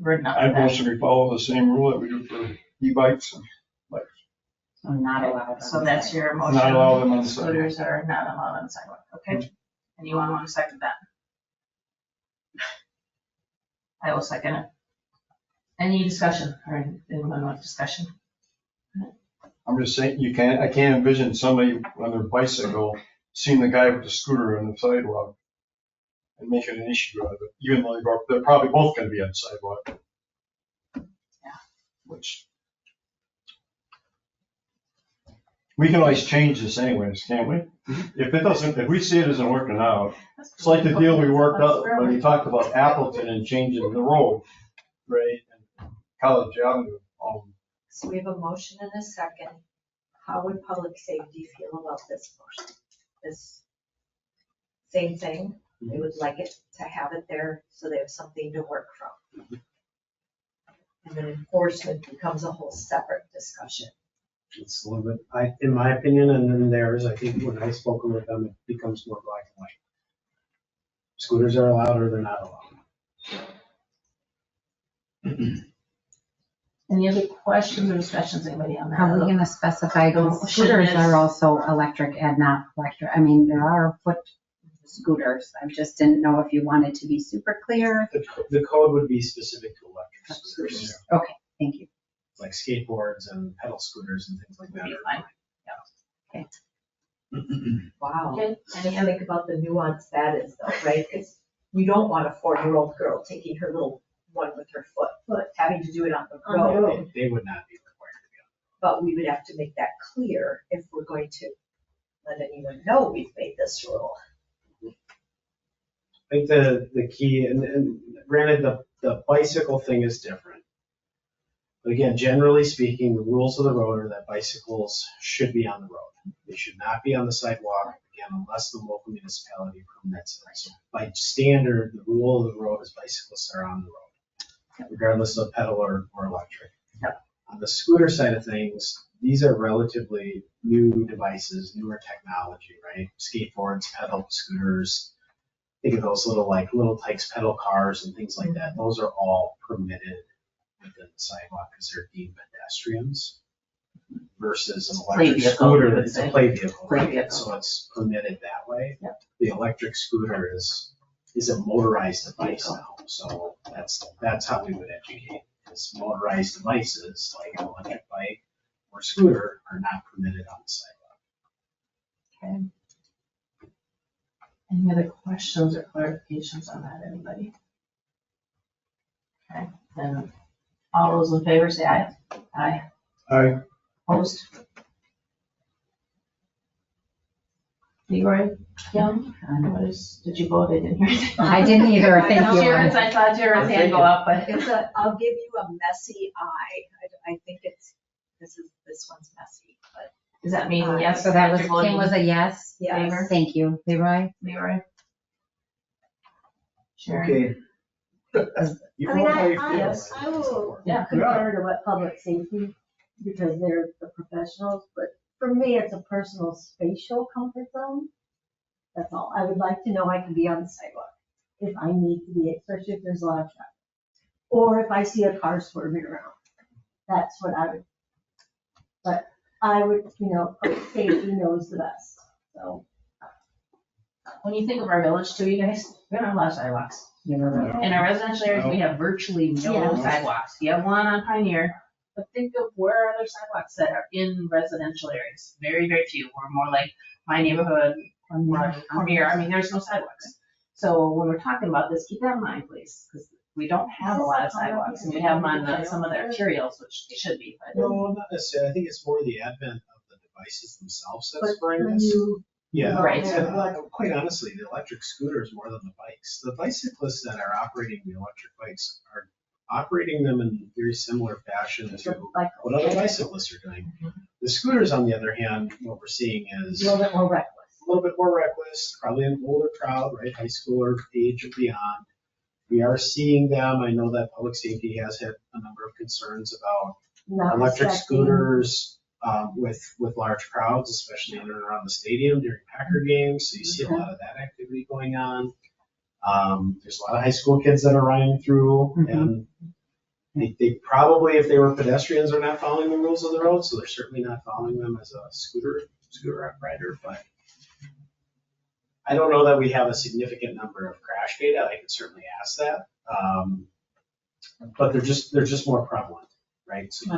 written up? I'd motion we follow the same rule that we do for e-bikes and So not allowed. So that's your motion. not allow them on the sidewalk. Scooters are not allowed on the sidewalk, okay? Anyone want to second that? I will second it. Any discussion, or anyone want discussion? I'm just saying, I can't envision somebody on their bicycle seeing the guy with the scooter on the sidewalk and making an issue out of it, even though they're probably both gonna be on the sidewalk. Yeah. Which We can always change this anyways, can't we? If we see it isn't working out, it's like the deal we worked out when we talked about Appleton and changing the road, right? And College Avenue. So we have a motion and a second. How would public safety feel about this motion? This same thing, they would like it to have it there so they have something to work from. And then enforcement becomes a whole separate discussion. It's a little bit, in my opinion, and then theirs, I think when I've spoken with them, it becomes more black and white. Scooters are allowed or they're not allowed. Any other questions or discussions, anybody on that? Are we gonna specify No, those scooters shouldn't are it? also electric and not electric? I mean, there are foot scooters. I just didn't know if you wanted to be super clear. The code would be specific to electric scooters, Okay, thank you. like skateboards and pedal scooters and things like that. Be fine. Wow. Okay, And you think about the nuance that is though, right? Because you don't want a 4-year-old girl taking her little one with her foot, having to do it on the On the road. road. They would not be required to be But we would have to make that clear if we're going to let anyone know we've made this rule. I think the key, and granted, the bicycle thing is different. But again, generally speaking, the rules of the road are that bicycles should be on the road. They should not be on the sidewalk, again, unless the local municipality permits it. So by standard, the rule of the road is bicyclists are on the road, regardless of pedal or electric. On the scooter side of things, these are relatively new devices, newer technology, right? Skateboards, pedal scooters. Think of those little Tykes pedal cars and things like that. Those are all permitted within the sidewalk because they're deemed pedestrians versus an Play electric vehicle, you scooter. would It's say. a play vehicle, Play right? vehicle. So it's permitted that way. Yep. The electric scooter is a motorized device now. So that's how we would educate. Because motorized devices like an electric bike or scooter are not permitted on the sidewalk. Okay. Any other questions or clarifications on that, anybody? Okay, then all those in favor say aye. Aye. Aye. Opposed? Leroy, Kim, did you vote? I didn't hear anything. I didn't either, thank you. Jared's, I saw Jared's hand go up, but I'll give you a messy eye. I think this one's messy, but does that mean yes? So that was, you're voting Kim was a yes? yes. Favor? Thank you. Leroy? Leroy? Sharon? Okay, You I mean, vote how you I feel. I will Yeah. concur to what public safety, because they're the professionals, but for me, it's a personal spatial comfort zone. That's all. I would like to know I can be on the sidewalk if I need to be, especially if there's a lot of traffic. Or if I see a car swerving around. That's what I would, but I would, public safety knows the best, so. When you think of our village too, you guys, we don't have a lot of sidewalks. You were right. In our residential areas, we have virtually no Yeah. sidewalks. You have one on Pioneer, but think of where are there sidewalks that are in residential areas? Very, very few. We're more like my neighborhood, Premier. I mean, there's no sidewalks. So when we're talking about this, keep that in mind, please, because we don't have a lot of sidewalks, and we have them on some of the arterials, which they should be, but. No, not necessarily. I think it's more the advent of the devices themselves But that's bringing when this. you, Yeah, Right. and, quite honestly, the electric scooters more than the bikes. The bicyclists that are operating the electric bikes are operating them in very similar fashion to like, what other bicyclists are doing. The scooters, on the other hand, what we're seeing a is little bit more reckless. a little bit more reckless, probably an older crowd, right, high schooler age or beyond. We are seeing them. I know that public safety has had a number of concerns about Not electric respecting- scooters with large crowds, especially in and around the stadium during Packer games. So you see a lot of that activity going on. There's a lot of high school kids that are running through, and they probably, if they were pedestrians, are not following the rules of the road. So they're certainly not following them as a scooter rider. But I don't know that we have a significant number of crash data. I could certainly ask that. But they're just more prevalent, right? So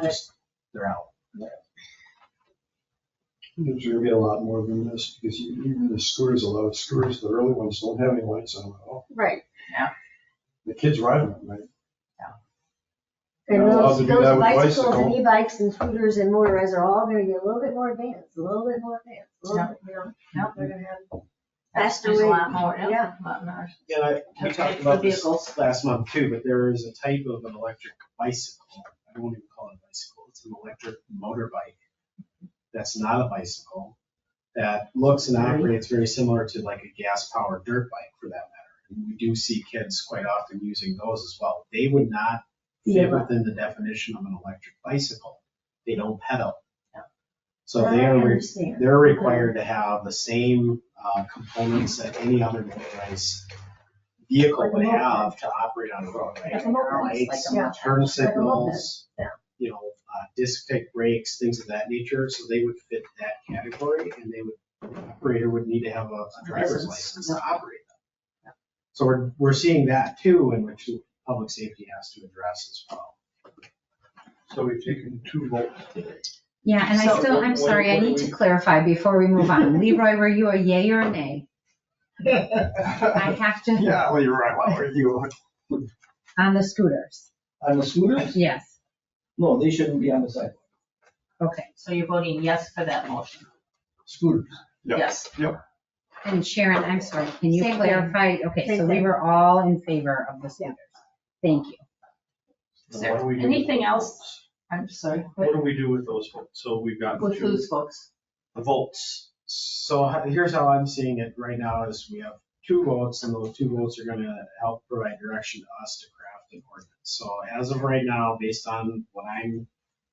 they're out. There's gonna be a lot more than this, because even the scooters, a lot of scooters, the early ones don't have any lights on them at all. Right. The kids riding them, right? And You're allowed those to do that with bicycles and bicycle. e-bikes and scooters and motorized are all gonna get a little bit more advanced, a little bit more advanced, a little bit, you know? Yep. They're gonna have That's faster a way. lot more, Yeah. yeah, a lot more. Yeah, we Okay, talked for about this vehicles. last month too, but there is a type of an electric bicycle. I won't even call it a bicycle. It's an electric motorbike. That's not a bicycle. That looks and operates very similar to like a gas-powered dirt bike for that matter. And we do see kids quite often using those as well. They would not fit Yeah. within the definition of an electric bicycle. They don't pedal. Yeah. So I understand. they're required to have the same components that any other motorized vehicle Like a would moped. have to operate on the road, right? Like a moped, Lights, like a moped. turn Like a signals, moped, yeah. Disc brake brakes, things of that nature. So they would fit that category, and the operator would need to have a driver's license to operate them. So we're seeing that too, in which public safety has to address as well. So we've taken 2 votes. Yeah, and So I'm what- sorry, I what do need to we- clarify before we move on. Leroy, were you a yay or a nay? I have to, Yeah, well, you're right. What were you? on the scooters. On the scooters? Yes, No, they shouldn't be on the sidewalk. okay. So you're voting yes for that motion? Scooters. Yep. Yes. And Sharon, I'm sorry, can you Same thing. clarify? Okay, Same so we thing. were all in favor of the scooters. Thank you. Is Now, what do we there do with anything those else? votes? I'm sorry, What do we do with those votes? So we've got with whose folks? the votes. So here's how I'm seeing it right now is we have 2 votes, and those 2 votes are gonna help provide direction to us to craft an ordinance. So as of right now, based on what I'm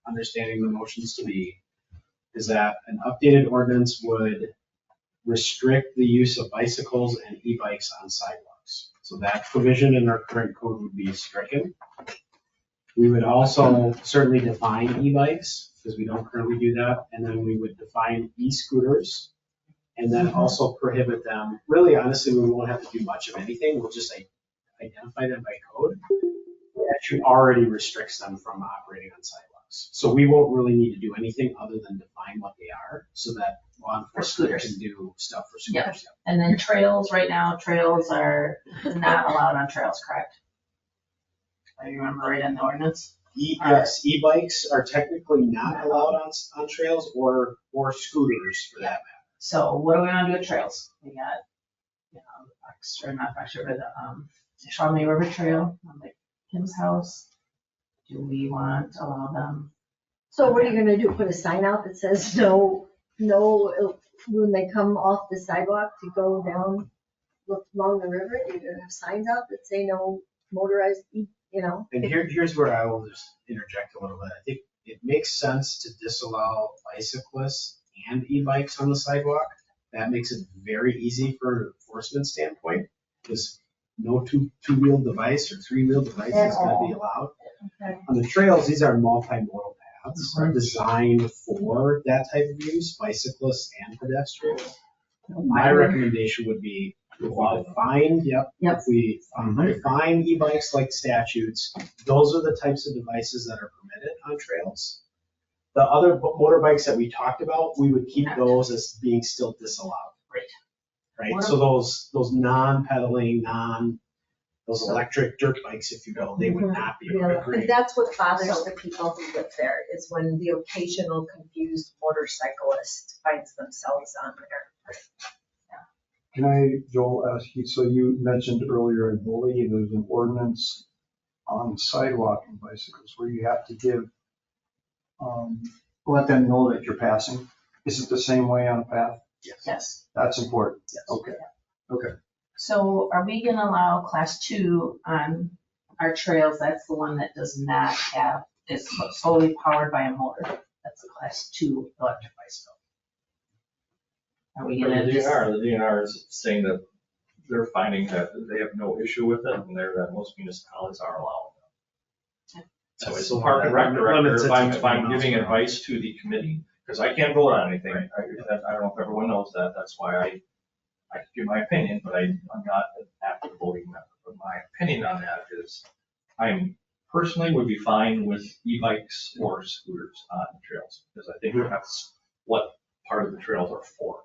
understanding the motions to be, is that an updated ordinance would restrict the use of bicycles and e-bikes on sidewalks. So that provision in our current code would be stricken. We would also certainly define e-bikes, because we don't currently do that, and then we would define e-scooters, and then also prohibit them. Really, honestly, we won't have to do much of anything, we'll just identify them by code. That actually already restricts them from operating on sidewalks. So we won't really need to do anything other than define what they are, so that law enforcement scooters. can do stuff for Yeah. scooters. And then trails, right now, trails are not allowed on trails, correct? I remember right in the ordinance. Yes, e-bikes are technically not allowed on trails or scooters for that matter. So what do we want to do with trails? We got, not Fox River, the Ashwaubenon River Trail, like Kim's house. Do we want to allow them? So what are you gonna do? Put a sign out that says no, when they come off the sidewalk to go down, look along the river, you're gonna have signs out that say no motorized, And here's where I will just interject a little bit. I think it makes sense to disallow bicyclists and e-bikes on the sidewalk. That makes it very easy for an enforcement standpoint, because no two-wheeled device or three-wheeled device is gonna be allowed. Okay. On the trails, these are multimodal paths designed for that type of use, bicyclists and pedestrians. My recommendation would be to define, if we define e-bikes like statutes, those are the types of devices that are permitted on trails. The other motorbikes that we talked about, we would keep those as being still disallowed. Right. Right, so those non-pedaling, those electric dirt bikes, if you will, they would not be Yeah, agreed. and that's what bothers the people who live there, is when the occasional confused motorcyclist finds themselves on there. Can I, Joel, ask you, so you mentioned earlier, I believe there's an ordinance on sidewalk and bicycles where you have to give, let them know that you're passing. Is it the same way on a path? Yes. That's important. Yes. Okay. So are we gonna allow class 2 on our trails? That's the one that does not have, is solely powered by a motor. That's a class 2 electric bicycle. Are we For the gonna just? DNR is saying that they're finding that they have no issue with it, and that most municipalities are allowing them. So as a park and rec director, if I'm giving advice to the committee, because I can't vote on anything, I don't know if everyone knows that, that's why I can give my opinion, but I'm not an active voting member. But my opinion on that is, I'm personally would be fine with e-bikes or scooters on trails, because I think that's what part of the trails are for.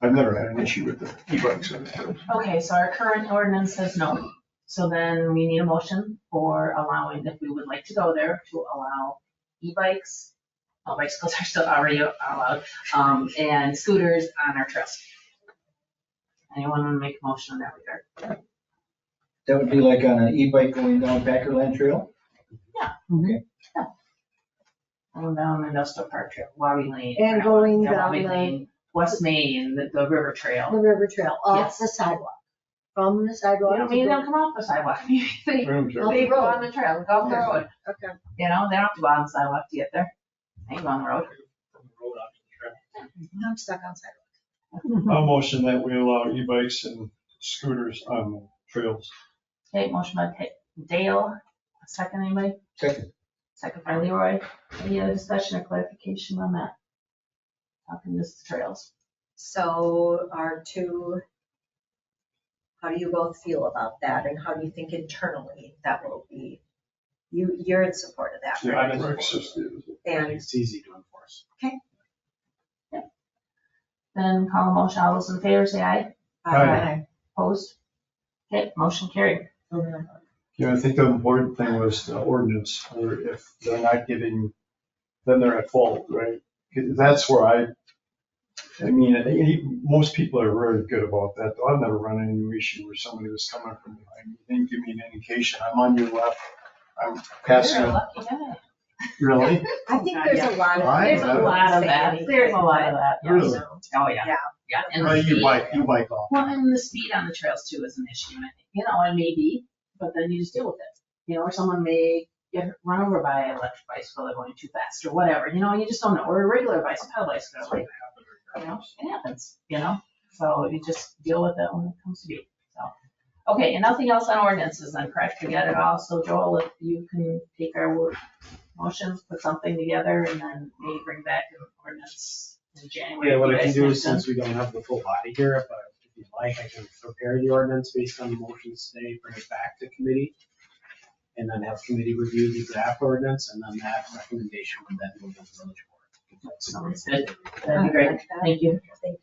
I've never had an issue with the e-bikes on the trails. Okay, so our current ordinance says no. So then we need a motion for allowing, if we would like to go there, to allow e-bikes, bicycles are still already allowed, and scooters on our trails. Anyone want to make a motion in that regard? That would be like on an e-bike going down Packerland Trail? Going down Industrial Park Trail, Wabi Lane. And going Yeah, down Wabi the Lane, West Main, the river trail. river trail, off Yes. the sidewalk. From the sidewalk. You know, maybe they don't come off the sidewalk. They they go on the trail, go off the road. Okay. You know, they don't have to go on the sidewalk to get there. They can go on the road. From the road onto the trail. I'm stuck on sidewalk. I'll motion that we allow e-bikes and scooters on the trails. Okay, motion by Dale, second anybody? Second. Second by Leroy. Any other discussion or clarification on that? Talking just the trails. So how do you both feel about that, and how do you think internally that will be? You're in support of that, Yeah, right? Rick says it. And It's easy to enforce. Then call a motion, all those in favor say aye. Aye. Opposed? Okay, motion carried. I think the important thing was the ordinance, or if they're not giving, then they're at fault, right? 'Cause that's where most people are very good about that. I've never run into an issue where somebody was coming from behind me, they didn't give me an indication, I'm on your left, I'm passing. You're a lucky guy. Really? I think there's a lot of. Right. There's a lot of that, there's a lot of that. yes. Really? Oh, yeah. Yeah. Yeah. And Well, the you speed. bike off. Well, and the speed on the trails too is an issue. You know, it may be, but then you just deal with it. You know, or someone may get run over by an electric bicycle, they're going too fast or whatever, you know, you just don't know, or a regular bicycle, like, you know, it happens, you know? So you just deal with it when it comes to be, so. Okay, and nothing else on ordinances then, correct? We got it all. So Joel, if you can take our motions, put something together, and then maybe bring back an ordinance in January. Yeah, what You I can guys do is, mentioned. since we don't have the full body here, if you'd like, I can prepare the ordinance based on the motions today, bring it back to committee, and then have committee review the draft ordinance, and then that recommendation would then move to the village board. Sounds good. That'd be great. Thank you. Thank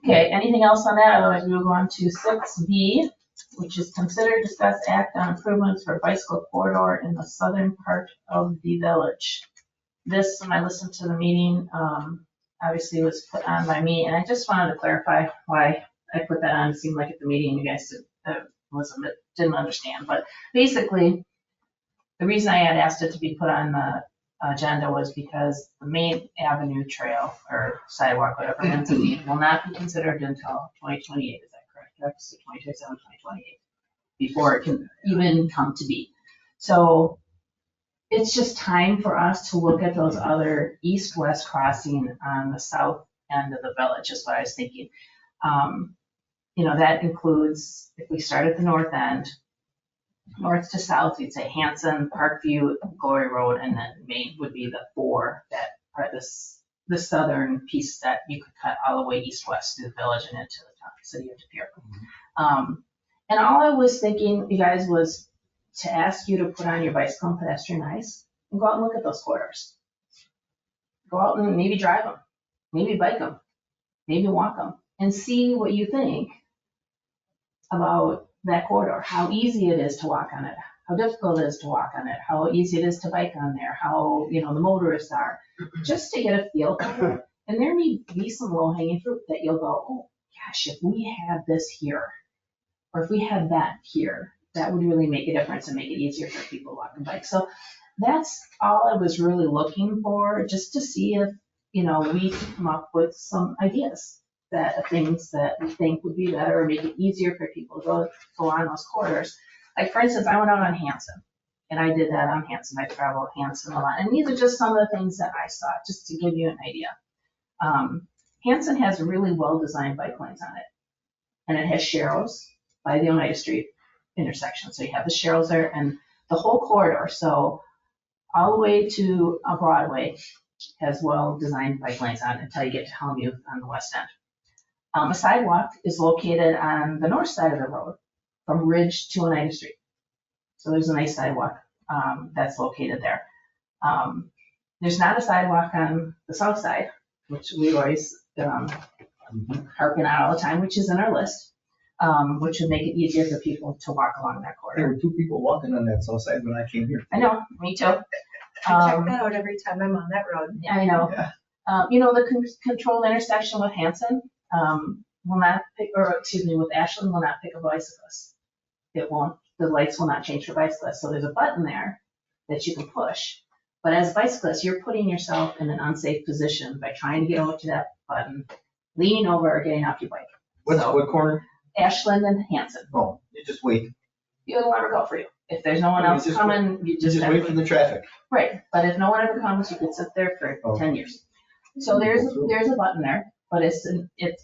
Okay, anything else on that? Otherwise, we'll go on to 6B, which is consider, discuss, act on improvements for bicycle corridor in the southern part of the village. This, when I listened to the meeting, obviously was put on by me, and I just wanted to clarify why I put that on. It seemed like at the meeting you guys didn't understand, but basically, the reason I had asked it to be put on the agenda was because the main avenue trail or sidewalk, whatever it ends up being, will not be considered until 2028, is that correct? That's 2027, 2028, before it can even come to be. So it's just time for us to look at those other east-west crossing on the south end of the village, is what I was thinking. You know, that includes, if we start at the north end, north to south, you'd say Hanson, Parkview, Glory Road, and then Main would be the four that are the southern piece that you could cut all the way east-west through the village and into the town, city of De Pere. And all I was thinking, you guys, was to ask you to put on your bicycle and pedestrian eyes and go out and look at those corridors. Go out and maybe drive them, maybe bike them, maybe walk them, and see what you think about that corridor, how easy it is to walk on it, how difficult it is to walk on it, how easy it is to bike on there, how, you know, the motorists are, just to get a feel for it. And there may be some low-hanging fruit that you'll go, oh, gosh, if we had this here, or if we had that here, that would really make a difference and make it easier for people to walk and bike. So that's all I was really looking for, just to see if, you know, we could come up with some ideas that things that we think would be better or make it easier for people to go on those corridors. Like, for instance, I went out on Hanson, and I did that on Hanson. I traveled Hanson a lot. And these are just some of the things that I saw, just to give you an idea. Hanson has really well-designed bike lanes on it. And it has sharrows by the Oneida Street intersection. So you have the sharrows there and the whole corridor. So all the way to Broadway has well-designed bike lanes on it until you get to Hellmuth on the west end. A sidewalk is located on the north side of the road from Ridge to Oneida Street. So there's a nice sidewalk that's located there. There's not a sidewalk on the south side, which we always harken on all the time, which is in our list. which would make it easier for people to walk along that There corridor. were 2 people walking on that south side when I came here. I know, me too. I check that out every time I'm on that road. I know. Yeah. The controlled intersection with Hanson, will not pick, or excuse me, with Ashland will not pick up bicyclists. It won't, the lights will not change for bicyclists. So there's a button there that you can push. But as a bicyclist, you're putting yourself in an unsafe position by trying to get over to that button, leaning over or getting off your bike. So- What corner? Ashland and Hanson. Oh, you just wait. It'll never go for you. If there's no one You else just coming, you You just just have wait to for the traffic. Right, but if no one ever comes, you could sit there for Oh. 10 years. So there's a button there, but it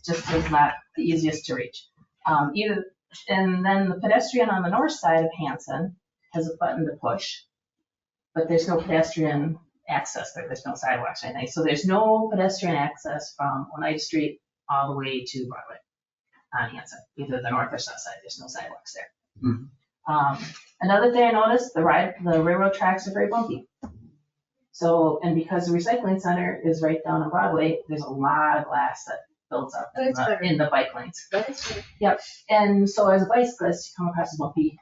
just is not the easiest to reach. And then the pedestrian on the north side of Hanson has a button to push, but there's no pedestrian access there. There's no sidewalks or anything. So there's no pedestrian access from Oneida Street all the way to Broadway on Hanson, either the north or south side. There's no sidewalks there. Another thing I noticed, the railroad tracks are very bumpy. So, and because the recycling center is right down on Broadway, there's a lot of glass that builds up in the bike lanes. And so as a bicyclist, you come across a bumpy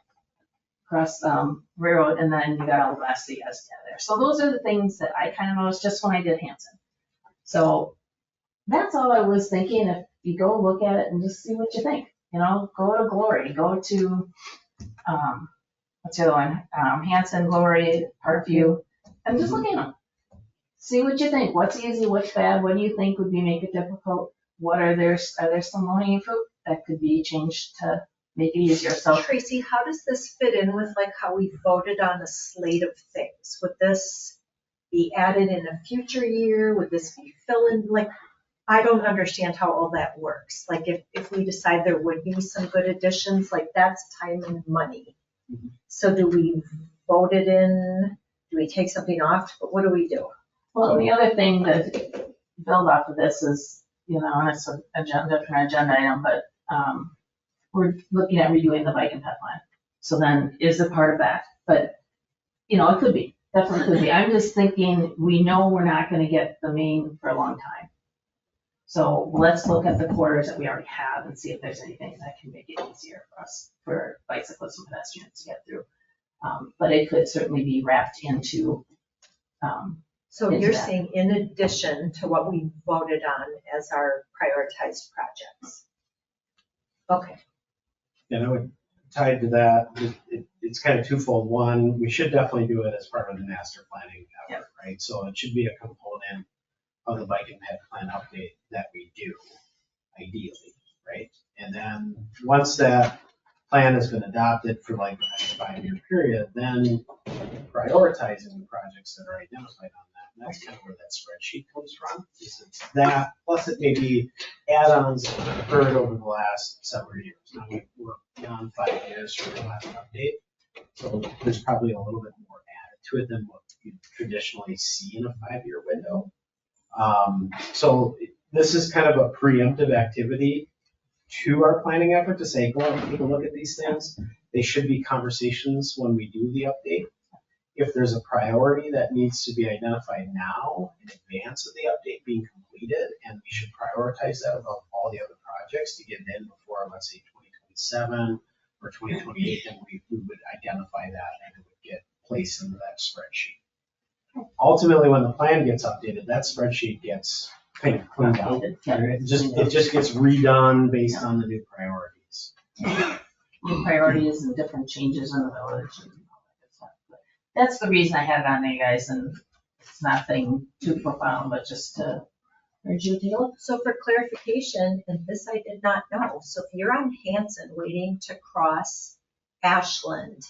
railroad, and then you got all the glass that you guys have there. So those are the things that I kind of noticed just when I did Hanson. So that's all I was thinking. If you go look at it and just see what you think, go to Glory, go to, what's the other one? Hanson, Glory, Parkview, and just look at them. See what you think. What's easy, what's bad, what do you think would make it difficult? Are there some low-hanging fruit that could be changed to make it easier? So Tracy, how does this fit in with like how we voted on a slate of things? Would this be added in a future year? Would this be fill-in? Like, I don't understand how all that works. Like if we decide there would be some good additions, like that's time and money. So do we vote it in? Do we take something off? But what do we do? well, the other thing that build off of this is, and it's an agenda item, but we're looking at redoing the bike and pet plan. So then is it part of that? But, it could be, definitely could be. I'm just thinking, we know we're not gonna get the main for a long time. So let's look at the quarters that we already have and see if there's anything that can make it easier for us, for bicyclists and pedestrians to get through. But it could certainly be wrapped into, So Into you're that. saying in addition to what we voted on as our prioritized projects? Okay. And I would, tied to that, it's kind of twofold. One, we should definitely do it as part of the master planning effort, right? So it should be a component of the bike and ped plan update that we do, ideally, right? And then once that plan has been adopted for like the next 5-year period, then prioritizing the projects that are identified on that. And that's kind of where that spreadsheet comes from. Is it's that, plus it may be add-ons that have occurred over the last several years. Now we're beyond 5 years from the last update, so there's probably a little bit more added to it than what you traditionally see in a 5-year window. So this is kind of a preemptive activity to our planning effort to say, go and take a look at these things. They should be conversations when we do the update. If there's a priority that needs to be identified now in advance of the update being completed, and we should prioritize that above all the other projects to get it in before, let's say, 2027 or 2028, then we would identify that and it would get placed into that spreadsheet. Ultimately, when the plan gets updated, that spreadsheet gets kind of cleaned out. It just gets redone based on the new priorities. new priorities and different changes in the village and all that good stuff. But that's the reason I had it on there, guys, and it's nothing too profound, but just to urge you to take a look. So for clarification, and this I did not know, so if you're on Hanson waiting to cross Ashland,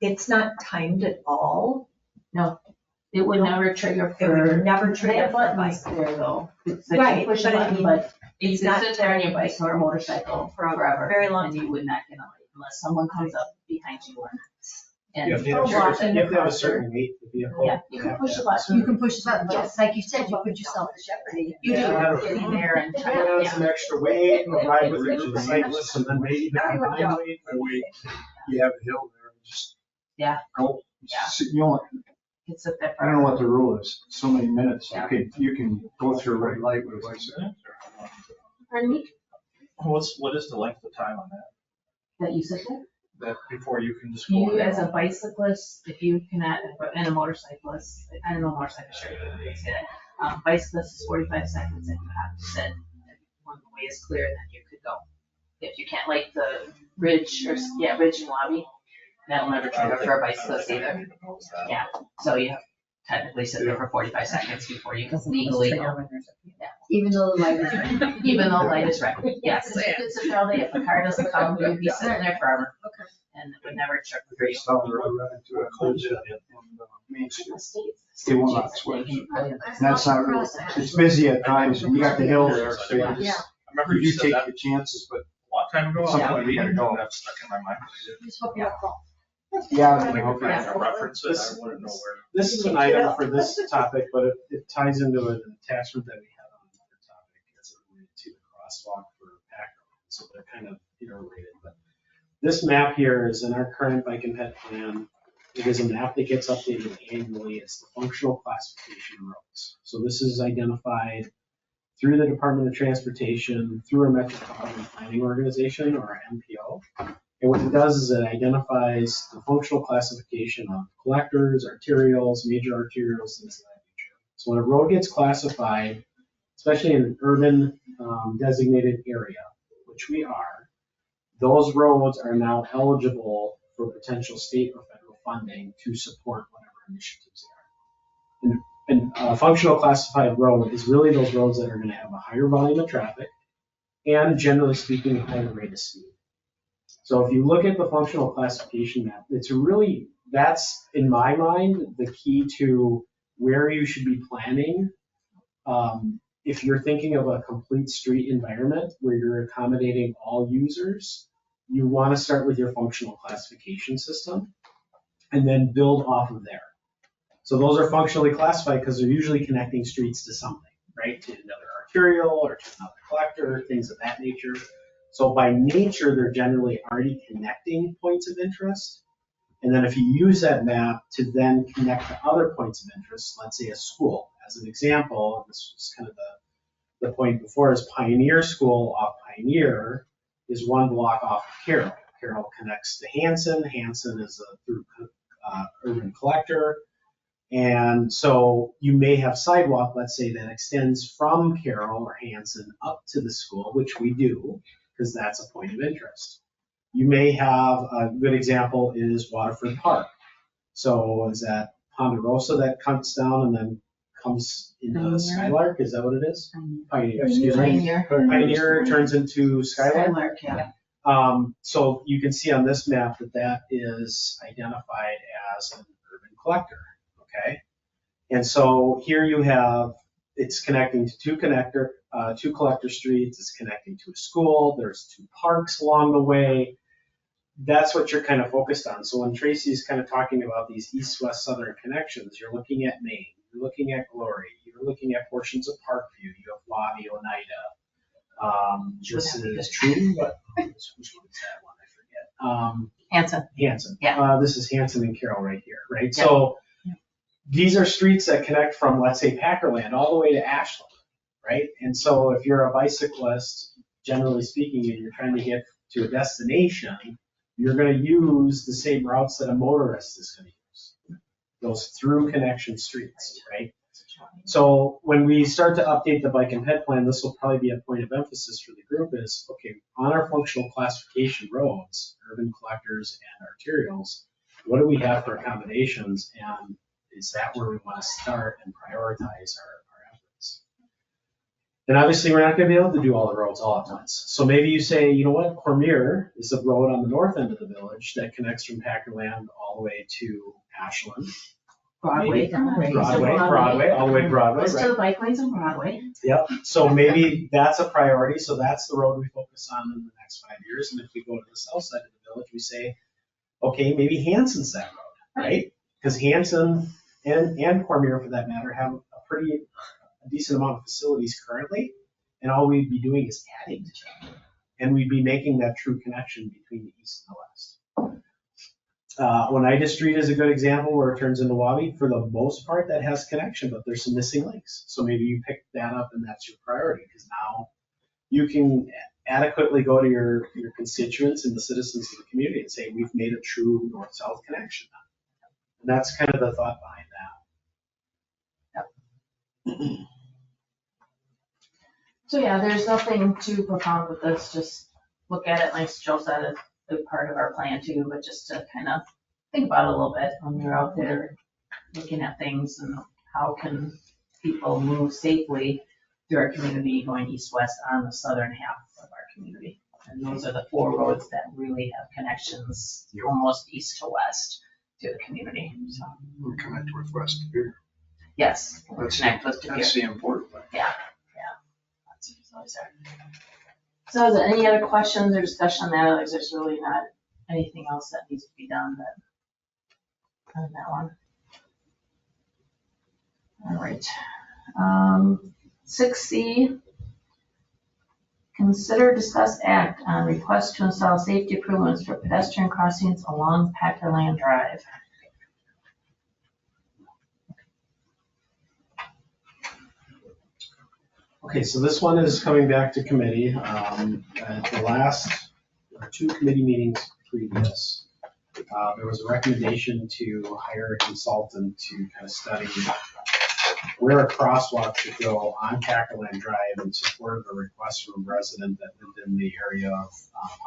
it's not timed at all? No, it would never trigger It would for. never They trigger have for buttons bike. there though. It's like Right, you push a but I button, mean, but you it's can not sit there on your bike timed or a motorcycle for a forever. very long And you would not get a light unless someone comes up behind you and. You have to have a certain weight for the vehicle. Yeah, you can push the button. You can push the button, just like you said, you put yourself in jeopardy. You do, Yeah. getting there and. Put on some extra weight and ride with the cyclist and then maybe the combined weight. You have a hill there, just. Yeah. Go. Yeah. You know, Can sit there I don't know forever. what the rule is, so many minutes, Yeah. you can go through a red light with a bicycle. Pardon me? What is the length of time on that? that you sit there? That before you can just go. You, on. as a bicyclist, if you cannot, and a motorcyclist, I don't know motorcyclist, sure, bicyclist is 45 seconds and you have to sit. When the way is clear, then you could go. If you can't, like the ridge ridge and lobby, that'll never trigger for a bicyclist either. Yeah, so you have to technically sit there for 45 seconds before you can legally go. Even though the light is red. Even though light is red, yes. You could sit there all day. If a car doesn't come, you'd be sitting there forever. Okay. And it would never trigger you. Just down the road, run into a collision on Main Street. They will not switch. And that's not, really- it's busy at times, and you got the hills there, so you Yeah. just, I remember you you said take that the chances, but a long time ago. Some I point you gotta go. That's stuck in my mind. Just hope you don't fall. yeah, Like, you know, if I had to reference it, I wouldn't know where. This is an item for this topic, but it ties into an attachment that we had on another topic as it related to the crosswalk for Packerland. So they're kind of interrelated, but this map here is in our current bike and ped plan. It is a map that gets updated annually. It's the functional classification of roads. So this is identified through the Department of Transportation, through our Metropolitan Planning Organization, or our MPO. And what it does is it identifies the functional classification of collectors, arterials, major arterials, things of that nature. So when a road gets classified, especially in an urban designated area, which we are, those roads are now eligible for potential state or federal funding to support whatever initiatives they are. And a functional classified road is really those roads that are going to have a higher volume of traffic and, generally speaking, a higher rate of speed. So if you look at the functional classification map, it's really, that's, in my mind, the key to where you should be planning. If you're thinking of a complete street environment where you're accommodating all users, you want to start with your functional classification system and then build off of there. So those are functionally classified because they're usually connecting streets to something, right? To another arterial or to another collector, things of that nature. So by nature, they're generally already connecting points of interest. And then if you use that map to then connect to other points of interest, let's say a school, as an example, and this was kind of the point before, is Pioneer School off Pioneer is one block off of Carroll. Carroll connects to Hanson. Hanson is a through urban collector. And so you may have sidewalk, let's say, that extends from Carroll or Hanson up to the school, which we do, because that's a point of interest. You may have, a good example is Waterford Park. So is that Ponderosa that comes down and then comes into Skylark? Is that what it is? Pioneer, excuse me. Pioneer. Pioneer turns into Skylark. Skylark, yeah. So you can see on this map that that is identified as an urban collector, okay? And so here you have, it's connecting to two collector streets, it's connecting to a school, there's two parks along the way. That's what you're kind of focused on. So when Tracy's kind of talking about these east-west southern connections, you're looking at Maine, you're looking at Glory, you're looking at portions of Parkview, you have Wabi, Oneida. This is true, but which one is that one? I forget. Hanson. Hanson. Yeah. This is Hanson and Carroll right here, right? Yeah. So these are streets that connect from, let's say, Packerland all the way to Ashland, right? And so if you're a bicyclist, generally speaking, and you're trying to get to a destination, you're going to use the same routes that a motorist is going to use, those through connection streets, right? So when we start to update the bike and ped plan, this will probably be a point of emphasis for the group is, okay, on our functional classification roads, urban collectors and arterials, what do we have for accommodations? And is that where we want to start and prioritize our efforts? And obviously we're not going to be able to do all the roads all at once. So maybe you say, you know what, Cormier is a road on the north end of the village that connects from Packerland all the way to Ashland. Broadway. Broadway, all the way to Broadway, Most right? of the bike lanes on Broadway. Yep, so maybe that's a priority, so that's the road we focus on in the next 5 years, and if we go to the south side of the village, we say, okay, maybe Hanson's that road, right? Because Hanson and Cormier, for that matter, have a decent amount of facilities currently, and all we'd be doing is adding to them, and we'd be making that true connection between the east and the west. Oneida Street is a good example where it turns into Wabi. For the most part, that has connection, but there's some missing links. So maybe you pick that up and that's your priority because now you can adequately go to your constituents and the citizens of the community and say, we've made a true north-south connection. And that's kind of the thought behind that. So yeah, there's nothing too profound with this, just look at it, like Joe said, it's a big part of our plan too, but just to kind of think about it a little bit when you're out there looking at things and how can people move safely through our community going east-west on the southern half of our community. And those are the 4 roads that really have connections almost east to west to the community, so. We're coming northwest here. Yes. That's Connect with the the important thing. Yeah. That's always there. So is there any other questions or discussion on that? Like, there's really not anything else that needs to be done on that one. All right. 6C, consider, discuss, act on request to install safety improvements for pedestrian crossings along Packerland Drive. Okay, so this one is coming back to committee. At the last 2 committee meetings previous, there was a recommendation to hire a consultant to kind of study where a crosswalk should go on Packerland Drive in support of a request from a resident that lived in the area of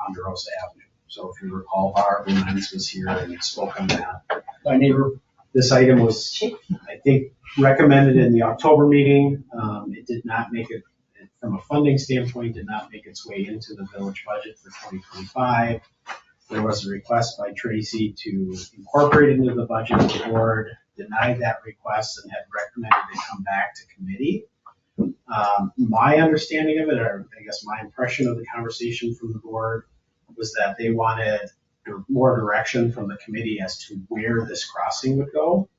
Ponderosa Avenue. So if you recall, Argonne was here and spoke on that. My neighbor, this item was, I think, recommended in the October meeting. It did not make it, from a funding standpoint, did not make its way into the village budget for 2025. There was a request by Tracy to incorporate it into the budget. The board denied that request and had recommended it come back to committee. My understanding of it, or I guess my impression of the conversation from the board, was that they wanted more direction from the committee as to where this crossing would go,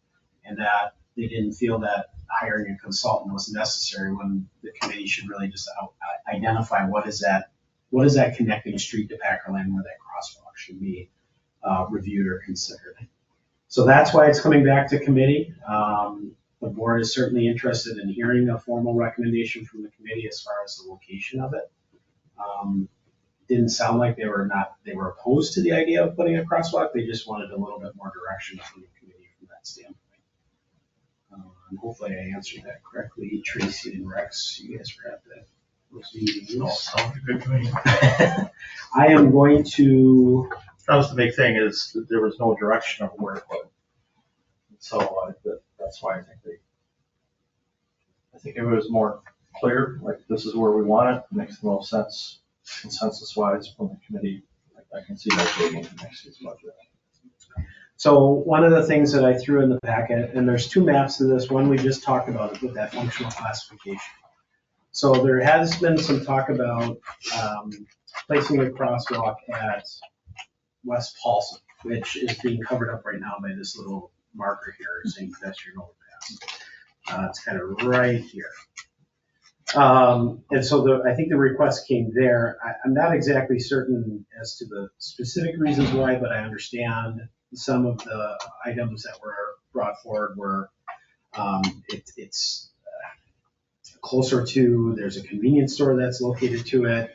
and that they didn't feel that hiring a consultant was necessary when the committee should really just identify what is that connecting street to Packerland where that crosswalk should be reviewed or considered. So that's why it's coming back to committee. The board is certainly interested in hearing a formal recommendation from the committee as far as the location of it. Didn't sound like they were opposed to the idea of putting a crosswalk. They just wanted a little bit more direction from the committee from that standpoint. And hopefully I answered that correctly. Tracy and Rex, you guys were at those meetings. All sounds good to me. I am going to. That was the big thing, is that there was no direction of where to put it. So that's why I think if it was more clear, like this is where we want it, makes the most sense consensus-wise from the committee. I can see that being in next year's budget. So one of the things that I threw in the packet, and there's 2 maps to this, one we just talked about with that functional classification. So there has been some talk about placing a crosswalk at West Paulson, which is being covered up right now by this little marker here saying pedestrian overpass. It's kind of right here. And so I think the request came there. I'm not exactly certain as to the specific reasons why, but I understand some of the items that were brought forward were it's closer to, there's a convenience store that's located to it.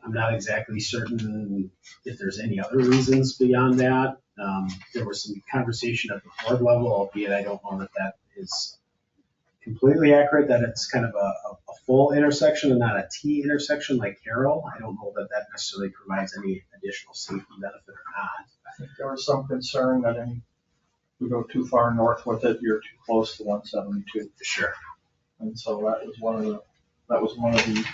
I'm not exactly certain if there's any other reasons beyond that. There was some conversation at the board level, albeit I don't know that that is completely accurate, that it's kind of a full intersection and not a T intersection like Carroll. I don't know that that necessarily provides any additional safety benefit or not. I think there was some concern that if we go too far north with it, you're too close to 172. Sure. And so that was one of the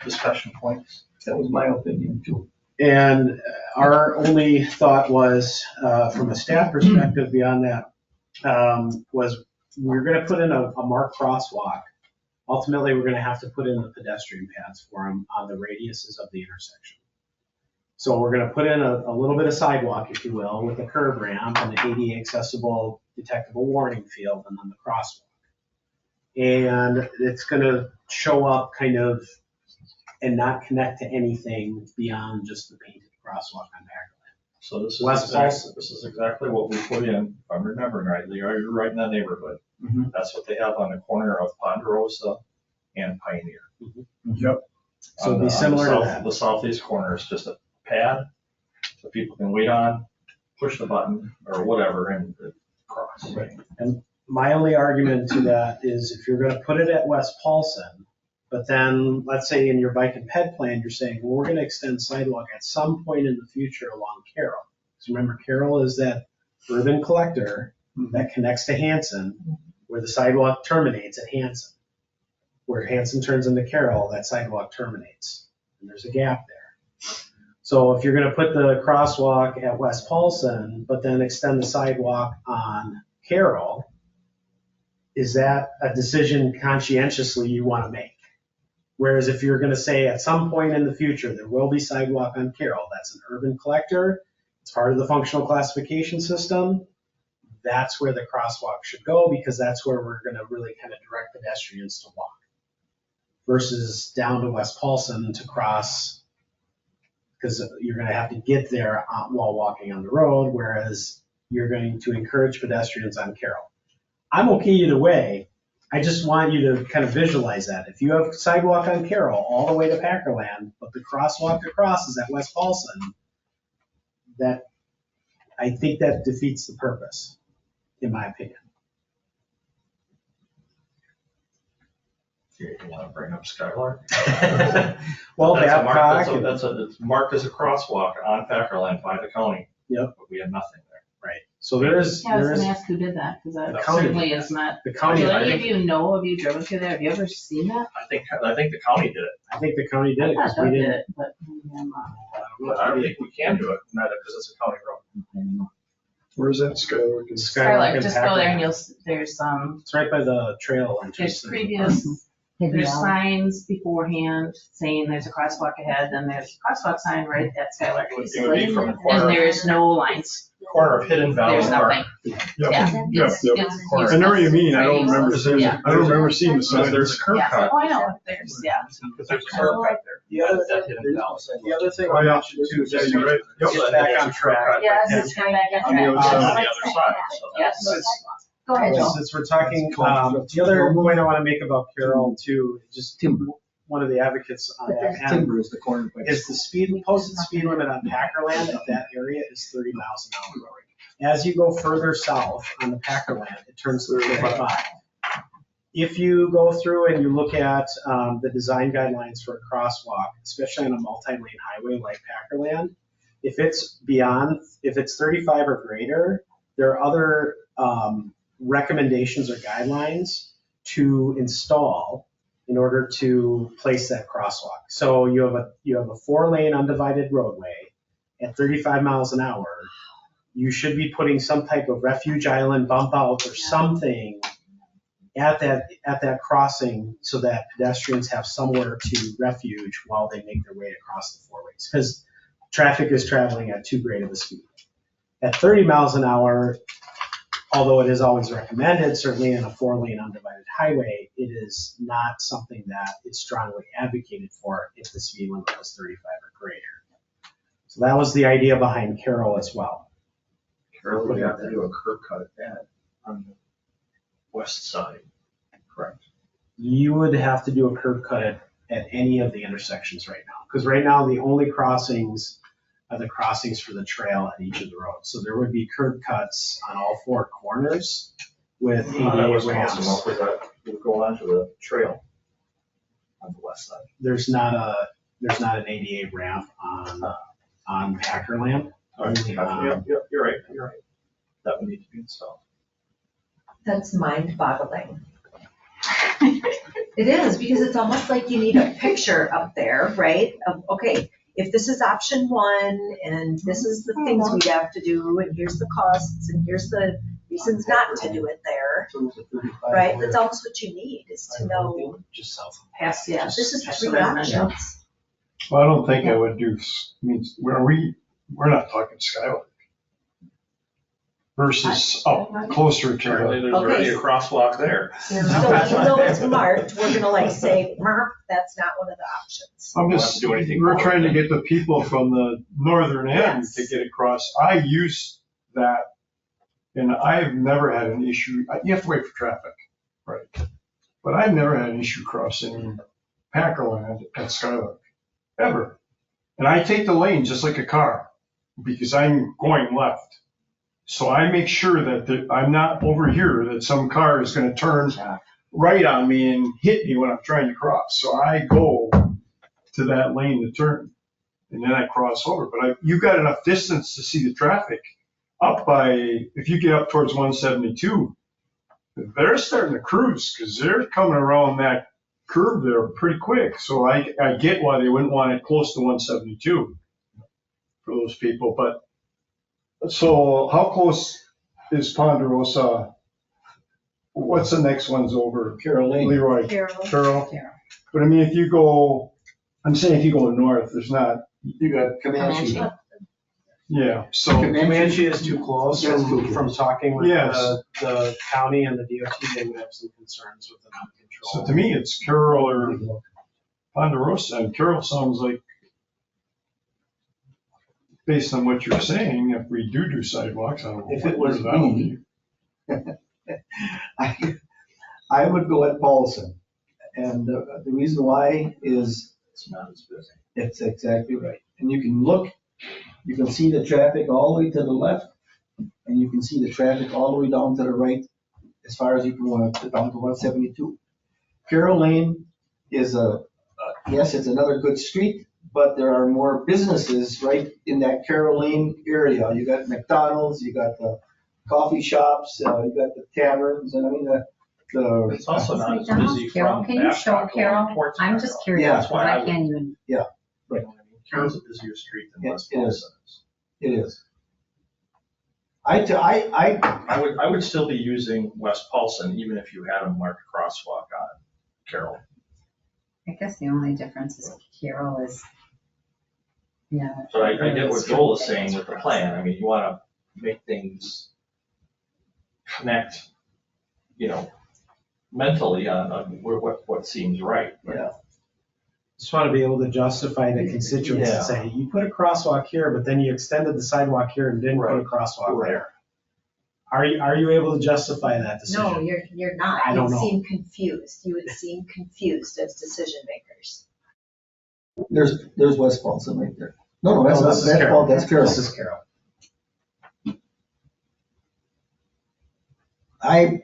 discussion points. That was my opinion too. And our only thought was, from a staff perspective beyond that, was we're going to put in a marked crosswalk. Ultimately, we're going to have to put in the pedestrian paths for them on the radiuses of the intersection. So we're going to put in a little bit of sidewalk, if you will, with a curb ramp and an ADA accessible detectable warning field, and then the crosswalk. And it's going to show up kind of and not connect to anything beyond just the painted crosswalk on Packerland. So this is exactly what we put in, if I'm remembering right. You're right in that neighborhood. Mm-hmm. That's what they have on the corner of Ponderosa and Pioneer. Mm-hmm. Yep. So it'd be On the similar to south- that. The southeast corner is just a pad, so people can wait on, push the button or whatever and cross. My only argument to that is if you're gonna put it at West Paulson, but then, let's say in your bike and ped plan, you're saying, well, we're gonna extend sidewalk at some point in the future along Carroll. So remember, Carroll is that urban collector that connects to Hanson, where the sidewalk terminates at Hanson. Where Hanson turns into Carroll, that sidewalk terminates, and there's a gap there. So if you're gonna put the crosswalk at West Paulson, but then extend the sidewalk on Carroll, is that a decision conscientiously you wanna make? Whereas if you're gonna say at some point in the future, there will be sidewalk on Carroll, that's an urban collector, it's part of the functional classification system, that's where the crosswalk should go, because that's where we're gonna really kind of direct pedestrians to walk. Versus down to West Paulson to cross, because you're gonna have to get there while walking on the road, whereas you're going to encourage pedestrians on Carroll. I'm okay either way, I just want you to kind of visualize that. If you have sidewalk on Carroll all the way to Packerland, but the crosswalk across is at West Paulson, I think that defeats the purpose, in my opinion. You want to bring up Skylark? Well, Babcock, It's marked as a crosswalk on Packerland by the county. Yep. But we have nothing there. right, so there is, Yeah, I was gonna ask who did that, because The that county. certainly is not. the county, Do I any of think, you know, have you driven through there? Have you ever seen that? I think the county did it. I think the county did it, I because thought we Doug did didn't. it, but maybe I'm not. But I don't think we can do it, neither, because it's a county road. Where's that Skylark? Skylark, and just go there and Packerland. there's It's right by the trail entrance. there's to the previous, Hidden there's Valley. signs beforehand saying there's a crosswalk ahead, then there's a crosswalk sign right at Skylark. It would be from the And corner, there's no lines, corner of Hidden Valley there's Park. nothing. Yep, Yeah. yep, It's- yep. it's- I know what you mean, I don't remember seeing, Yeah. I don't remember seeing the sign. There's a curb Yeah, cut. oh, I know, there's, yeah. Because there's a curb cut there. The other, At Hidden Valley. the other thing Oh, I yeah. mentioned too, Yeah, just you're right. to get back on There's a curb track. cut Yes, right it's kind of back On the on other track. On side. the other side. So Yes. that's- Go ahead, Joel. Since we're talking, the other point I want to make about Carroll too, just Timber. one of the advocates on that end, Timber is the corner. is the posted speed limit on Packerland at that area is 30 miles an hour. As you go further south on the Packerland, it turns to 35. If you go through and you look at the design guidelines for a crosswalk, especially on a multi-lane highway like Packerland, if it's 35 or greater, there are other recommendations or guidelines to install in order to place that crosswalk. So you have a 4-lane undivided roadway at 35 miles an hour. You should be putting some type of refuge island bump out or something at that crossing so that pedestrians have somewhere to refuge while they make their way across the 4 lanes. Because traffic is traveling at too great of a speed. At 30 miles an hour, although it is always recommended, certainly in a 4-lane undivided highway, it is not something that is strongly advocated for if the speed limit was 35 or greater. So that was the idea behind Carroll as well. Carroll would have to do a curb cut at that on the west side, correct? You would have to do a curb cut at any of the intersections right now. Because right now, the only crossings are the crossings for the trail at each of the roads. So there would be curb cuts on all 4 corners with That ADA was ramps. awesome, hopefully that would go onto the trail on the west side. There's not an ADA ramp on Packerland. Yep, you're right. That would need to be installed. That's mind-boggling. It is, because it's almost like you need a picture up there, right? Of, okay, if this is option 1, and this is the things we'd have to do, and here's the costs, and here's the reasons not to do it there, right? That's almost what you need, is to know, Just south. Past, yeah. this is Just 3 residential. options. Well, I don't think I would do, we're not talking Skylark. Versus up closer to Apparently, the, there's already Okay. a crosswalk there. So even though it's marked, we're gonna like say, "Mark, that's not one of the options." I'm Don't just, have to do anything we're more. trying to get the people from the northern end Yes. to get across. I use that and I've never had an issue. You have to wait for traffic, right? But I've never had an issue crossing Packerland at Skylark, ever. And I take the lane just like a car because I'm going left. So I make sure that I'm not over here, that some car is going to turn right on me and hit me when I'm trying to cross. So I go to that lane to turn, and then I cross over. But you've got enough distance to see the traffic up if you get up towards 172, they're starting to cruise because they're coming around that curve there pretty quick. So I get why they wouldn't want it close to 172 for those people. But so how close is Ponderosa? What's the next one's over? Caroline. Leroy. Carroll. But I mean, if you go north, there's not. You got Comanche. Yeah. So Comanche is too close. That's too close. From talking with Yes. the county and the DOT, they would have some concerns with the non-control. So to me, it's Carroll or Ponderosa, and Carroll sounds like, based on what you're saying, if we do sidewalks, I don't know. If it was what that'll me, be. I would go at Paulson. And the reason why is It's not as busy. it's exactly right. And you can look, you can see the traffic all the way to the left, and you can see the traffic all the way down to the right, as far as you can go down to 172. Carroll Lane is yes, it's another good street, but there are more businesses right in that Carroll Lane area. You got McDonald's, you got the coffee shops, you got the taverns, and I mean, It's also not as McDonald's, busy Carol, from can you show Babcock going Carol? towards I'm just Babcock. curious, Yeah. because I can't even. Right. Carroll's a busier street than It- West it is. Paulson is. it is. I I would still be using West Paulson even if you had a marked crosswalk on Carroll. I guess the only difference is Carol is, yeah. But I get what Joel is saying with the plan. I mean, you want to make things connect, mentally on what seems right. Yeah. Just want to be able to justify the constituents Yeah. and say, you put a crosswalk here, but then you extended the sidewalk here and didn't put a Right. crosswalk Right. there. Are you able to justify that decision? No, you're not. I don't You'd know. seem confused. You would seem confused as decision makers. there's West Paulson right there. No, that's No, not, this is that's Carroll. Paul, that's Carroll. This is Carroll. I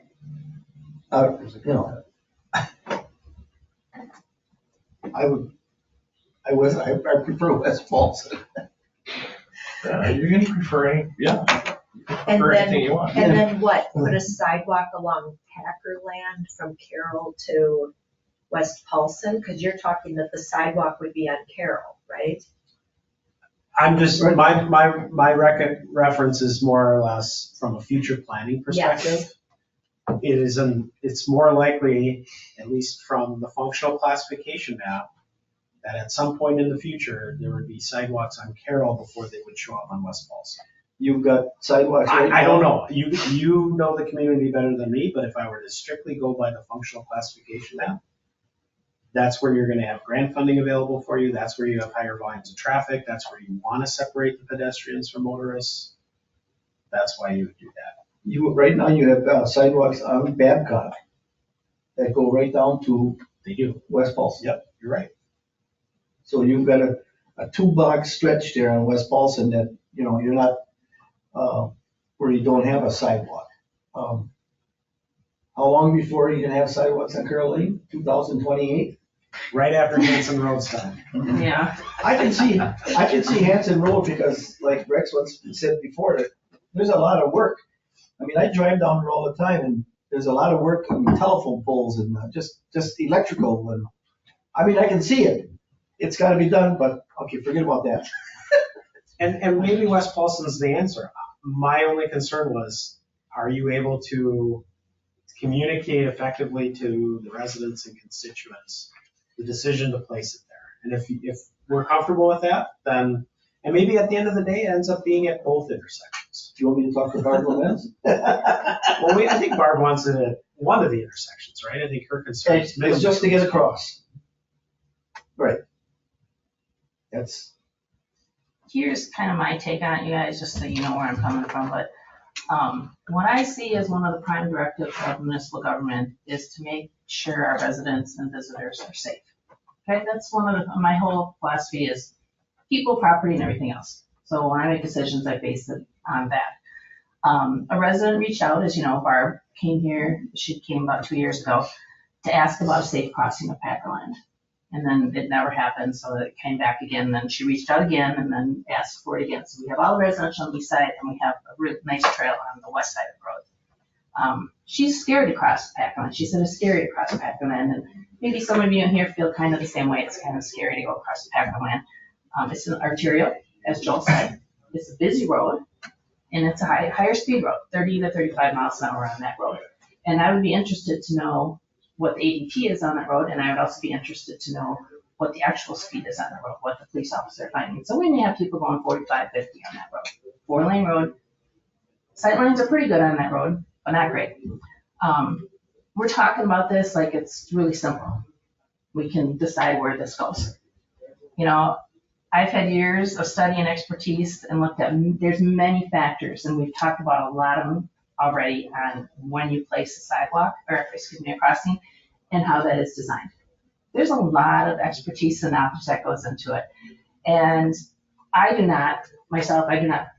prefer West Paulson. Yeah, you're going to prefer anything you And prefer then- anything you want. And then what? Put a sidewalk along Packerland from Carroll to West Paulson? Because you're talking that the sidewalk would be on Carroll, right? I'm just, my reference is more or less from a future planning perspective. It's more likely, at least from the functional classification map, that at some point in the future, there would be sidewalks on Carroll before they would show up on West Paulson. You've got sidewalks right now. I don't know. You know the community better than me, but if I were to strictly go by the functional classification map, that's where you're gonna have grant funding available for you. That's where you have higher volumes of traffic. That's where you wanna separate the pedestrians from motorists. That's why you would do that. Right now, you have sidewalks on Babcock that go right down to They do. West Paulson. Yep, you're right. So you've got a 2-block stretch there on West Paulson that, you're not, where you don't have a sidewalk. How long before you can have sidewalks on Carroll Lane? 2028? Right after Hanson Road's done. Yeah. I can see Hanson Road because like Rex once said before, that there's a lot of work. I mean, I drive down there all the time and there's a lot of work on telephone poles and just electrical. And I mean, I can see it. It's gotta be done, but okay, forget about that. And maybe West Paulson's the answer. My only concern was, are you able to communicate effectively to the residents and constituents the decision to place it there? And if we're comfortable with that, then, and maybe at the end of the day, it ends up being at both intersections. Do you want me to talk to Barb Lopez? Well, I think Barb wants it at one of the intersections, right? I think her concern is It's just to get across. Right. Here's kind of my take on it, you guys, just so you know where I'm coming from, but what I see as one of the prime directives of municipal government is to make sure our residents and visitors are safe. Okay, that's one of my whole philosophy is people, property, and everything else. So when I make decisions, I base it on that. A resident reached out, as you know, Barb came here, she came about 2 years ago, to ask about a safe crossing of Packerland. And then it never happened, so it came back again, then she reached out again and then asked for it again. So we have all the residential on the east side and we have a really nice trail on the west side of the road. She's scared to cross Packerland. She said it's scary to cross Packerland, and maybe some of you in here feel kind of the same way. It's kind of scary to go across Packerland. It's an arterial, as Joel said. It's a busy road, and it's a higher speed road, 30 to 35 miles an hour on that road. And I would be interested to know what the ADT is on that road, and I would also be interested to know what the actual speed is on the road, what the police officer finding. So we may have people going 45, 50 on that road. 4-lane road. Sight lines are pretty good on that road, but not great. We're talking about this like it's really simple. We can decide where this goes. You know, I've had years of study and expertise and looked at, there's many factors, and we've talked about a lot of them already on when you place a sidewalk, or excuse me, a crossing, and how that is designed. There's a lot of expertise and knowledge that goes into it. And I do not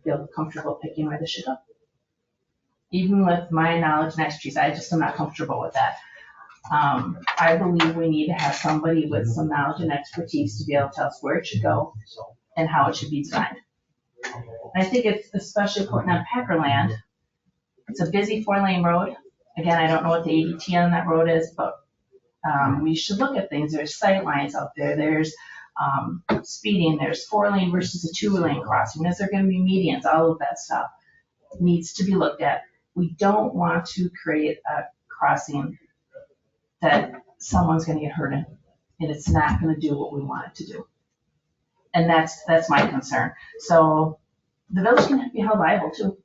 feel comfortable picking where this should go. Even with my knowledge and expertise, I just am not comfortable with that. I believe we need to have somebody with some knowledge and expertise to be able to tell us where it should go and how it should be designed. And I think it's especially important on Packerland. It's a busy 4-lane road. Again, I don't know what the ADT on that road is, but we should look at things. There's sight lines out there. There's speeding. There's 4-lane versus a 2-lane crossing. Is there going to be medians? All of that stuff needs to be looked at. We don't want to create a crossing that someone's going to get hurt in, and it's not going to do what we want it to do. And that's my concern. So the village can be held liable too.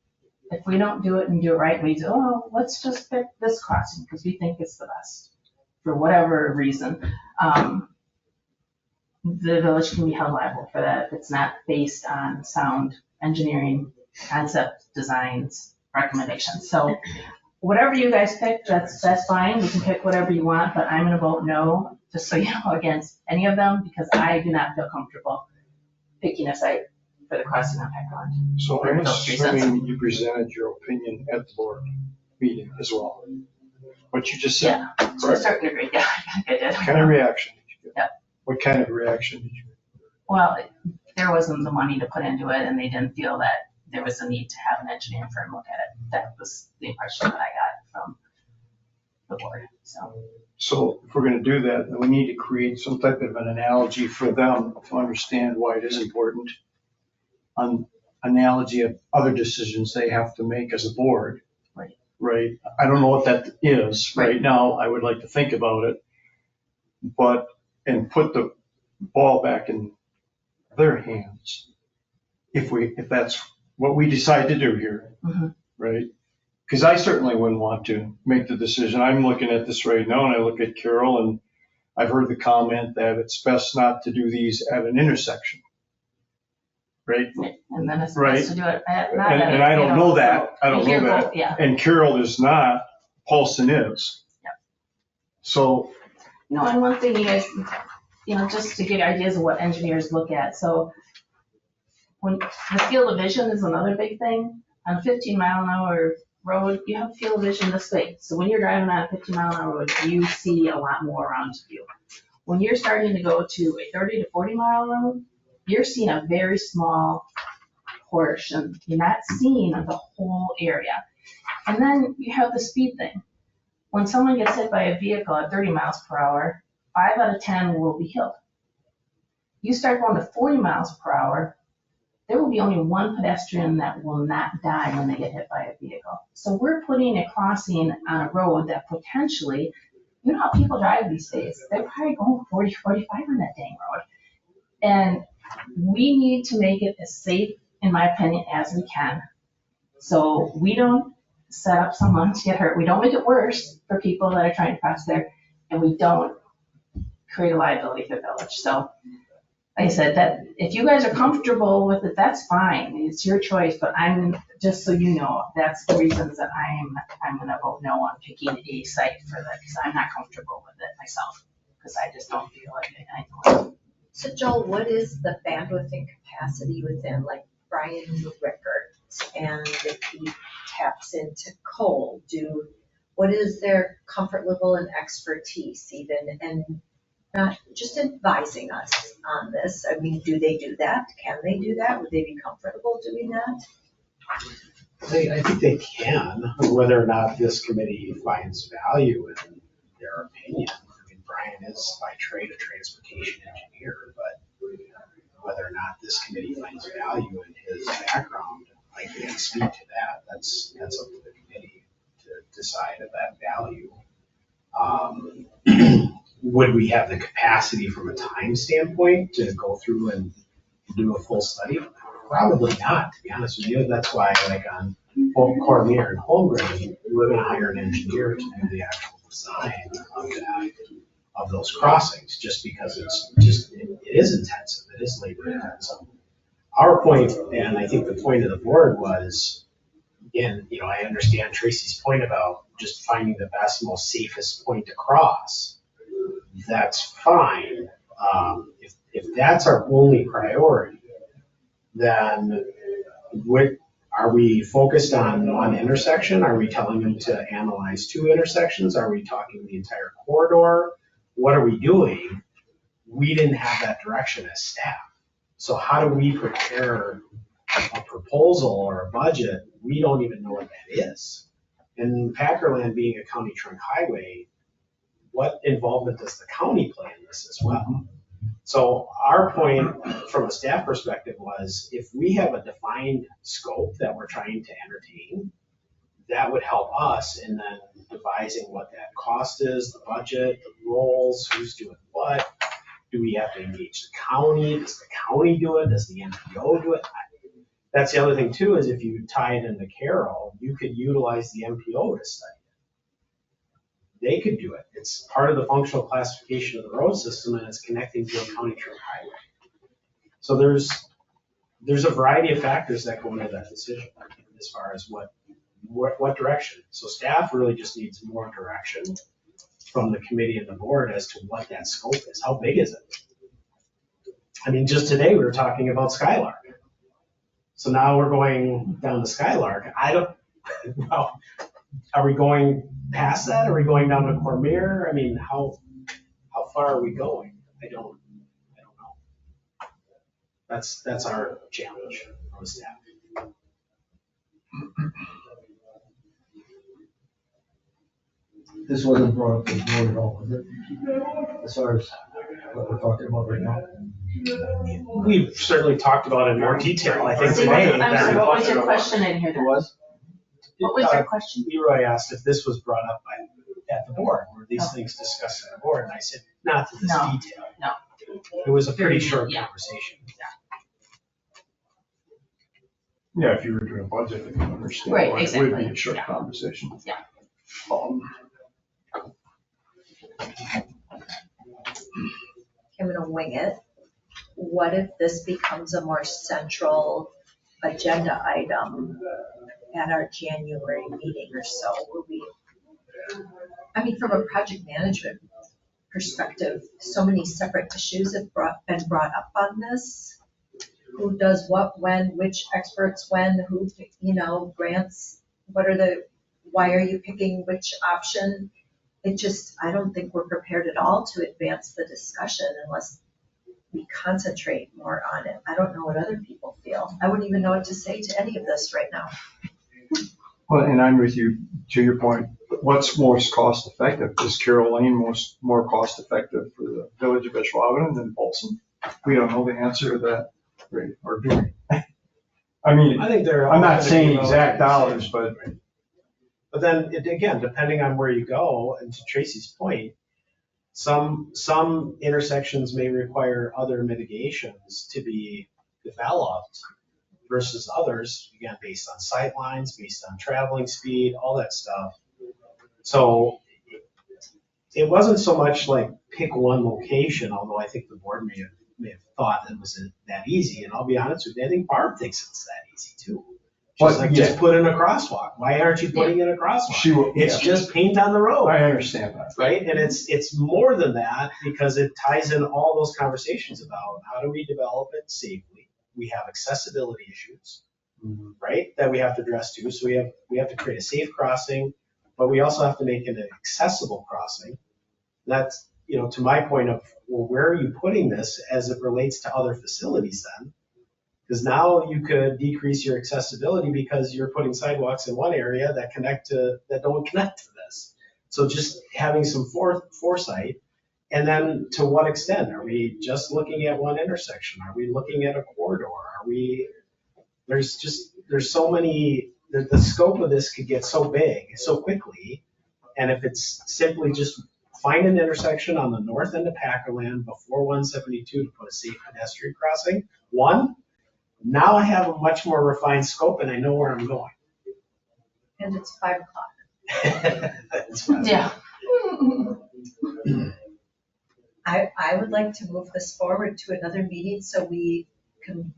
If we don't do it and do it right, we say, oh, let's just pick this crossing because we think it's the best for whatever reason. The village can be held liable for that if it's not based on sound engineering, concept, designs, recommendations. So whatever you guys pick, that's fine. You can pick whatever you want, but I'm going to vote no, just so you know, against any of them because I do not feel comfortable picking a site for the crossing on Packerland. So I'm assuming you presented your opinion at the board meeting as well. What you just said. Yeah, to a certain degree, yeah, I did. What kind of reaction did you get? Yeah. What kind of reaction did you get? Well, there wasn't the money to put into it, and they didn't feel that there was a need to have an engineering firm look at it. That was the impression that I got from the board. So if we're going to do that, then we need to create some type of an analogy for them to understand why it is important. An analogy of other decisions they have to make as a board. Right. I don't know what that is right now. I would like to think about it, and put the ball back in their hands. If that's what we decide to do here, right? Because I certainly wouldn't want to make the decision. I'm looking at this right now, and I look at Carol, and I've heard the comment that it's best not to do these at an intersection. Right? And then it's right. supposed to do it at And I don't know that. I don't know that. Yeah. And Carol is not. Paulson is. Yeah. So. No, and one thing you guys, just to get ideas of what engineers look at. So when the field of vision is another big thing. On a 15-mile-an-hour road, you have field of vision this way. So when you're driving on a 15-mile-an-hour road, you see a lot more around you. When you're starting to go to a 30 to 40-mile road, you're seeing a very small portion. You're not seeing the whole area. And then you have the speed thing. When someone gets hit by a vehicle at 30 miles per hour, 5 out of 10 will be killed. You start going to 40 miles per hour, there will be only one pedestrian that will not die when they get hit by a vehicle. So we're putting a crossing on a road that potentially, you know how people drive these days, they're probably going 40, 45 on that dang road. And we need to make it as safe, in my opinion, as we can. So we don't set up someone to get hurt. We don't make it worse for people that are trying to cross there, and we don't create a liability for the village. So like I said, that if you guys are comfortable with it, that's fine. It's your choice, but I'm just so you know, that's the reasons that I'm going to vote no on picking a site for that because I'm not comfortable with it myself. because I just don't feel like it. I know. So Joel, what is the bandwidth and capacity within, like Brian Rickard, and if he taps into Cole, what is their comfort level and expertise even, and not just advising us on this? I mean, do they do that? Can they do that? Would they be comfortable doing that? I think they can, whether or not this committee finds value in their opinion. I mean, Brian is by trade a transportation engineer, but whether or not this committee finds value in his background, I can't speak to that. That's up to the committee to decide of that value. Would we have the capacity from a time standpoint to go through and do a full study? Probably not, to be honest with you. That's why, like on Cormier and Holmgren, we're going to hire an engineer to do the actual design of that, of those crossings, just because it is intensive. It is labor intensive. Our point, and I think the point of the board was, again, I understand Tracy's point about just finding the best, most safest point to cross. That's fine. If that's our only priority, then are we focused on one intersection? Are we telling them to analyze 2 intersections? Are we talking the entire corridor? What are we doing? We didn't have that direction as staff. So how do we prepare a proposal or a budget? We don't even know what that is. And Packerland being a county trunk highway, what involvement does the county play in this as well? So our point from a staff perspective was, if we have a defined scope that we're trying to entertain, that would help us in then devising what that cost is, the budget, the roles, who's doing what. Do we have to engage the county? Does the county do it? Does the MPO do it? That's the other thing too, is if you tie it into Carroll, you could utilize the MPO to study it. They could do it. It's part of the functional classification of the road system, and it's connecting to a county trunk highway. So there's a variety of factors that go into that decision as far as what direction. So staff really just needs more direction from the committee and the board as to what that scope is. How big is it? I mean, just today we were talking about Skylark. So now we're going down to Skylark. Well, are we going past that? Are we going down to Cormier? I mean, how far are we going? I don't know. That's our challenge on staff. This wasn't brought up to the board at all, was it? As far as what we're talking about right now? We've certainly talked about it in more detail, I think, today. I'm sorry, what was your question in here? It was? What was your question? Leroy asked if this was brought up at the board, were these things discussed at the board? And I said, not to this No, detail. no. It was a pretty short Yeah. conversation. Yeah, if you were doing a budget, I can understand. Right, why it would be exactly. a short Yeah. conversation. Yeah. I'm gonna wing it. What if this becomes a more central agenda item at our January meeting or so? I mean, from a project management perspective, so many separate issues have been brought up on this. Who does what, when, which experts when, who, grants, why are you picking which option? I don't think we're prepared at all to advance the discussion unless we concentrate more on it. I don't know what other people feel. I wouldn't even know what to say to any of this right now. Well, and I'm with you, to your point, what's most cost effective? Is Carroll Lane more cost effective for the village of Ashwaubenon than Folsom? We don't know the answer to that, right? Or do we? I mean, I think I'm not saying exact dollars, but then again, depending on where you go, and to Tracy's point, some intersections may require other mitigations to be developed versus others, again, based on sight lines, based on traveling speed, all that stuff. So it wasn't so much like pick one location, although I think the board may have thought that it was that easy. And I'll be honest with you, I think Barb thinks it's that easy too. Just But, like, just put in a crosswalk. Why aren't you putting in a crosswalk? She will, It's just paint on the road. I understand that. Right? And it's more than that because it ties in all those conversations about how do we develop it safely? We have accessibility issues, right? That we have to address too. So we have to create a safe crossing, but we also have to make it an accessible crossing. That's, to my point of, well, where are you putting this as it relates to other facilities then? Because now you could decrease your accessibility because you're putting sidewalks in one area that don't connect to this. So just having some foresight, and then to what extent? Are we just looking at one intersection? Are we looking at a corridor? There's so many, the scope of this could get so big so quickly. And if it's simply just find an intersection on the north end of Packerland before 172 to put a safe pedestrian crossing, now I have a much more refined scope and I know where I'm going. And it's 5 o'clock. That's fine. Yeah. I would like to move this forward to another meeting so we can,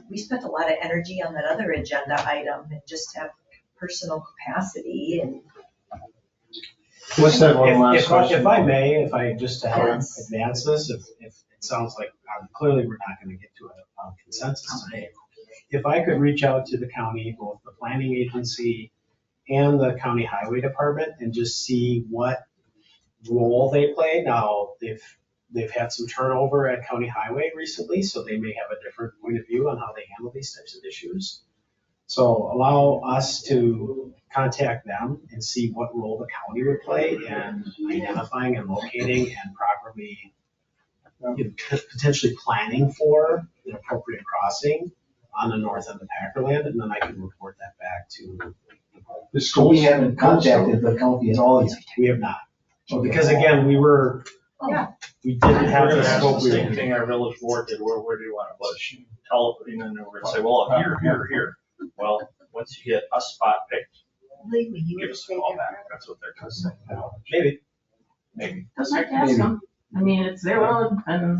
we spent a lot of energy on that other agenda item and just have personal capacity and. Let's have one last question. If I may, just to help Yes. advance this, if it sounds like clearly we're not going to get to a consensus today. If I could reach out to the county, both the planning agency and the county highway department, and just see what role they play. Now, they've had some turnover at county highway recently, so they may have a different point of view on how they handle these types of issues. So allow us to contact them and see what role the county would play in identifying and locating and properly potentially planning for an appropriate crossing on the north end of Packerland, and then I can report that back to The So schools. we haven't contacted the county at all yet. we have not. Because again, we didn't We're have gonna the ask scope the we same were. thing our village board did, where do you want to push? And then we're gonna say, well, here. Well, once you get a spot picked, give us a call back. That's what they're gonna say. Maybe. Doesn't have to ask them. It's their road and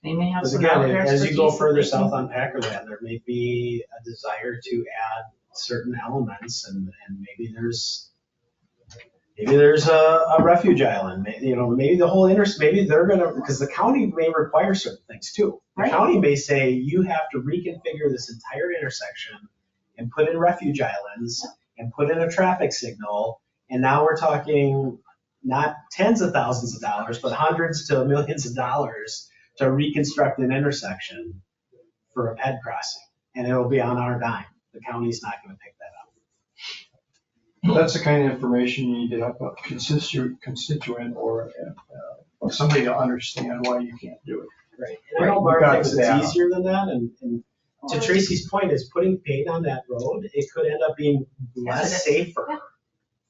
they may have Because some again, out there as you go expertise further that they south can- on Packerland, there may be a desire to add certain elements, and maybe there's a refuge island. Maybe the whole maybe they're gonna, because the county may require certain things too. The Right. county may say you have to reconfigure this entire intersection and put in refuge islands and put in a traffic signal, and now we're talking not tens of thousands of dollars, but hundreds to millions of dollars to reconstruct an intersection for a ped crossing, and it'll be on our dime. The county's not gonna pick that up. That's the kind of information you need to have a constituent or somebody to understand why you can't do it. Right. And I know Mark Got thinks the it's data. easier than that, and to Tracy's point, is putting paint on that road, it could end up being less Yes, safer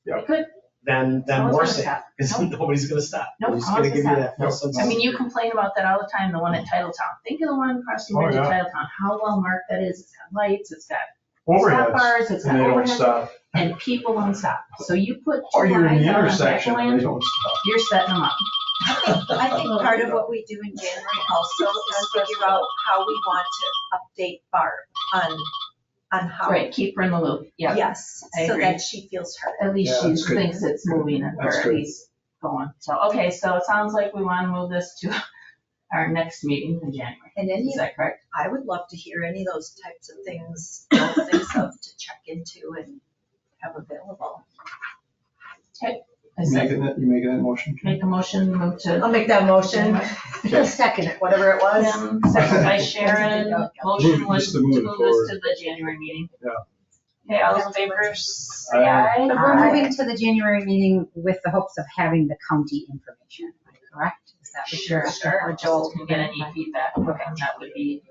Yeah. It could. than No one's more gonna safe, stop. because Nope. nobody's gonna stop. Nope, Nobody's no gonna one's give you gonna that false sense. You complain about that all the time, the one at Titletown. Think of the one across the Oh, bridge at yeah. Titletown, how well marked that is. It's got lights, it's got stop Overheads, bars, it's got and they don't overheads, stop. and people won't stop. So you put two Or you're in lines the out on intersection and they Packerland, don't stop. you're setting them up. I think part of what we do in January also is figure out how we want to update Barb on how. Right, keep her in the loop, yeah. Yes, I so agree. that she feels heard. At least Yeah, she that's good. thinks it's moving or That's at good. least going. So, okay, so it sounds like we want to move this to our next meeting in January. And any, Is that correct? I would love to hear any of those types of things, things of to check into and have available. Is that, You making that motion? Kim? make a motion, move to. I'll make that motion. Just second it, whatever it was. Tim, second by Sharon, motion was Just to to move move it this forward. to the January meeting. Yeah. Okay, all those in favor, say Aye. aye. But we're moving to the January meeting with the hopes of having the county information, am I correct? Is that what you're? Sure, or Joel can get any feedback, and that would be,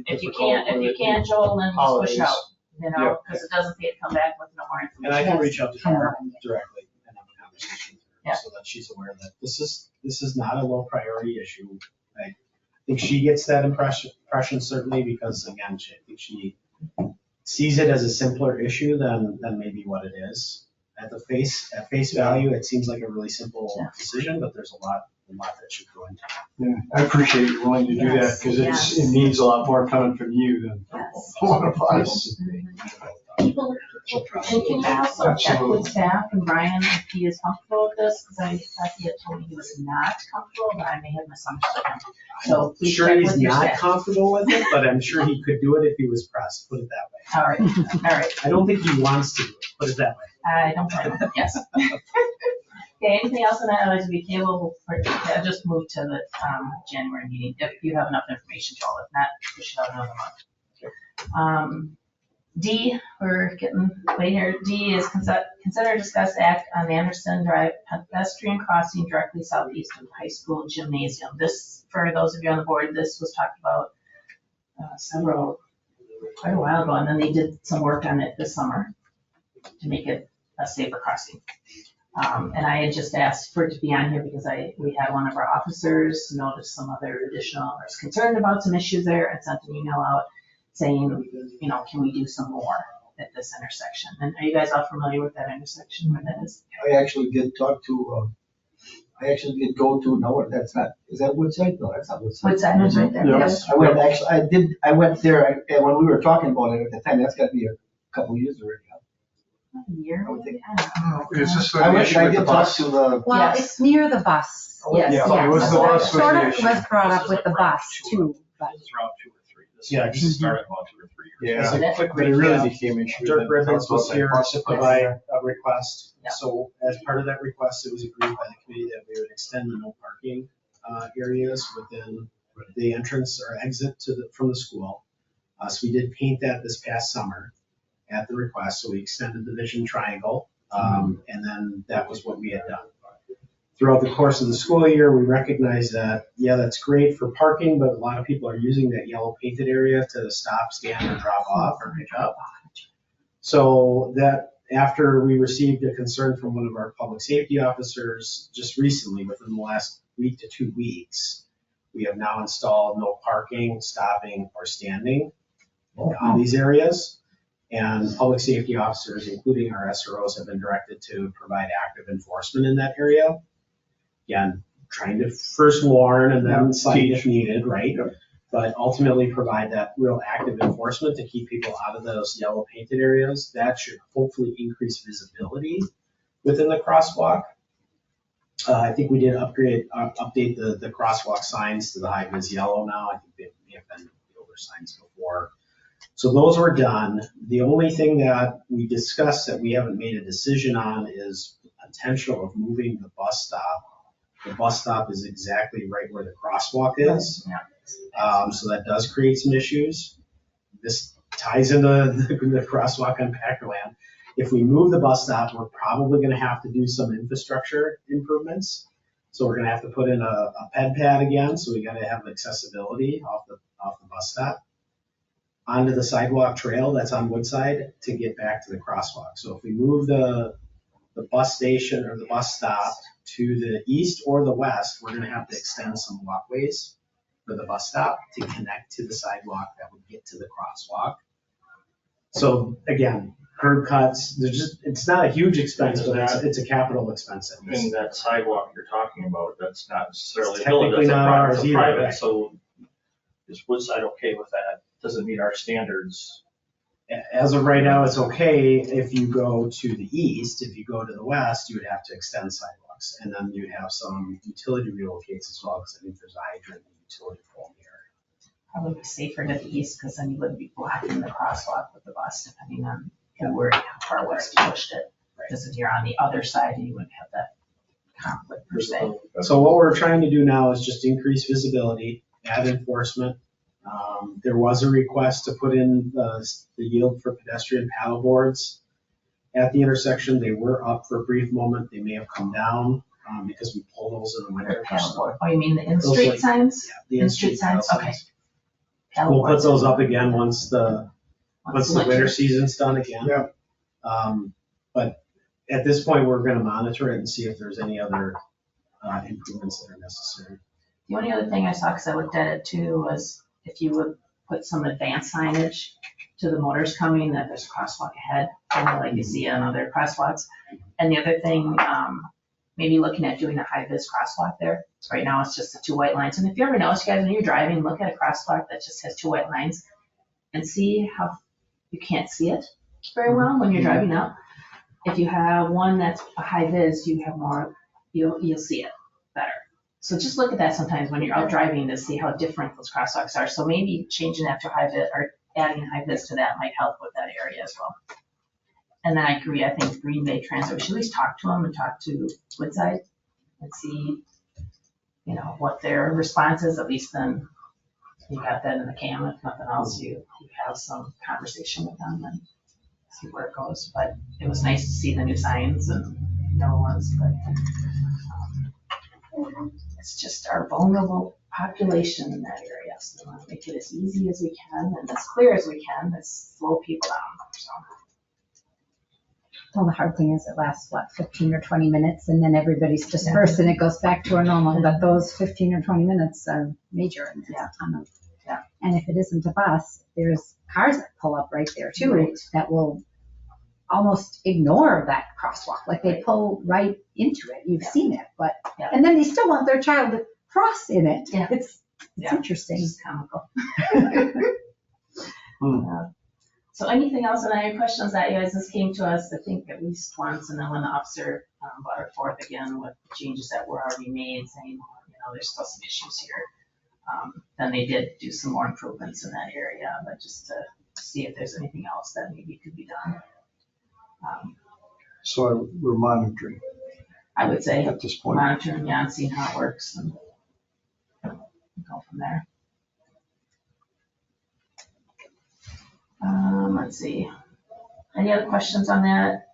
if you can't, Joel, then just push out, Yeah. because it doesn't pay to come back with no more information. And I can reach out to Yes. Barb directly and have a conversation with Yeah. her, so that she's aware that this is not a low priority issue. I think she gets that impression certainly, because again, I think she sees it as a simpler issue than maybe what it is. At face value, it seems like a really simple Yeah. decision, but there's a lot that should go into it. Yeah, I appreciate you willing to do that, because Yes. it means a lot more coming from you than Yes. Yes. One of us. And can you also check with staff and Brian if he is comfortable with this? Because I thought he had told me he was not comfortable, but I may have misunderstood him. So please Sure check he's with your not staff. comfortable with it, but I'm sure he could do it if he was pressed, put it that way. All right. I don't think he wants to do it, put it that way. I don't blame him, yes. Okay, anything else on that, otherwise we table, I'll just move to the January meeting, if you have enough information, Joel, if not, we should have another month. D, we're getting way here, D is consider discuss act on the Anderson Drive pedestrian crossing directly southeast of the high school gymnasium. This, for those of you on the board, this was talked about quite a while ago, and then they did some work on it this summer to make it a safer crossing. And I had just asked for it to be on here because we had one of our officers notice some other additional, or was concerned about some issues there, and sent an email out saying, can we do some more at this intersection? And are you guys all familiar with that intersection where that is? I actually did talk to, no, that's not, is that Woodside? No, that's not Woodside. Woodside is right there. Yes. I went there, and when we were talking about it at the time, that's gotta be a couple years already. A year, I would think- maybe? I don't know. Is this I the went, issue I with the did talk bus? to the, Well, Yes. it's near the bus. Yes, Yeah, it was the bus was Sort the of issue. was brought up with the bus too, but. This is round 2 or 3. This Yeah, this started about 2 or 3 years. As Yeah, a quick but it really recap, became an issue. Dirk Ribbons was here to provide a request. Yeah. So as part of that request, it was agreed by the committee that we would extend the no parking areas within the entrance or exit from the school. So we did paint that this past summer at the request. So we extended the vision triangle, and then that was what we had done. Throughout the course of the school year, we recognized that, yeah, that's great for parking, but a lot of people are using that yellow painted area to stop, stand, or drop off or pick up. So that after we received a concern from one of our public safety officers just recently, within the last week to 2 weeks, we have now installed no parking, stopping, or standing on these areas. And public safety officers, including our SROs, have been directed to provide active enforcement in that area. Again, trying to first warn and then cite if needed, right? But ultimately provide that real active enforcement to keep people out of those yellow painted areas. That should hopefully increase visibility within the crosswalk. I think we did update the crosswalk signs to the high vis yellow now. I think they may have been the older signs before. So those were done. The only thing that we discussed that we haven't made a decision on is the potential of moving the bus stop. The bus stop is exactly right where the crosswalk is. So that does create some issues. This ties into the crosswalk on Packerland. If we move the bus stop, we're probably gonna have to do some infrastructure improvements. So we're gonna have to put in a ped pad again, so we gotta have accessibility off the bus stop onto the sidewalk trail that's on Woodside to get back to the crosswalk. So if we move the bus station or the bus stop to the east or the west, we're gonna have to extend some walkways for the bus stop to connect to the sidewalk that would get to the crosswalk. So again, curb cuts, it's not a huge expense, but it's a capital expense. And that sidewalk you're talking about, that's not necessarily It's village, technically that's a not private, ours it's a either, private, right. so is Woodside okay with that? Doesn't meet our standards. As of right now, it's okay if you go to the east. If you go to the west, you would have to extend sidewalks. And then you'd have some utility relocates as well, because I think there's a hydrant and utility pole here. Probably be safer to the east because then you wouldn't be blocking the crosswalk with the bus, depending on how far west you pushed it. Because if you're on the other side, you wouldn't have that conflict per se. So what we're trying to do now is just increase visibility, add enforcement. There was a request to put in the yield for pedestrian paddle boards at the intersection. They were up for a brief moment. They may have come down because we pull those in the winter. Paddleboard. Oh, you mean the in-street signs? The In-street signs, paddle okay. signs. We'll put those up again once the winter season's done again. Yeah. But at this point, we're gonna monitor it and see if there's any other improvements that are necessary. The only other thing I saw, because I looked at it too, was if you would put some advanced signage to the motors coming, that there's a crosswalk ahead, kind of like you see on other crosswalks. And the other thing, maybe looking at doing a high-vis crosswalk there. Right now, it's just the 2 white lines. And if you ever notice, you guys, when you're driving, look at a crosswalk that just has 2 white lines. and see how, you can't see it very well when you're driving up. If you have one that's a high vis, you have more, you'll see it better. So just look at that sometimes when you're out driving to see how different those crosswalks are. So maybe changing that to high vis or adding high vis to that might help with that area as well. And then I agree, I think Green Bay Transit, we should at least talk to them and talk to Woodside and see, what their response is. At least then you got that in the can. If nothing else, you have some conversation with them and see where it goes. But it was nice to see the new signs and no ones, but it's just our vulnerable population in that area. So we want to make it as easy as we can and as clear as we can to slow people down. Well, the hard thing is it lasts, 15 or 20 minutes, and then everybody's dispersed and it goes back to a normal. But those 15 or 20 minutes are major. And there's a ton of, and if it isn't a bus, there's cars that pull up right there too, Right. that will almost ignore that crosswalk. Like they pull right into it. You've seen it, but, and then they still want their child to cross in it. Yeah. It's interesting. It's comical. So anything else, and any questions that you guys, this came to us, I think at least once, and then when the officer brought it forth again with changes that were already made, saying, there's still some issues here. Then they did do some more improvements in that area, but just to see if there's anything else that maybe could be done. So we're monitoring I would say at this point. monitoring, and seeing how it works and go from there. Let's see. Any other questions on that?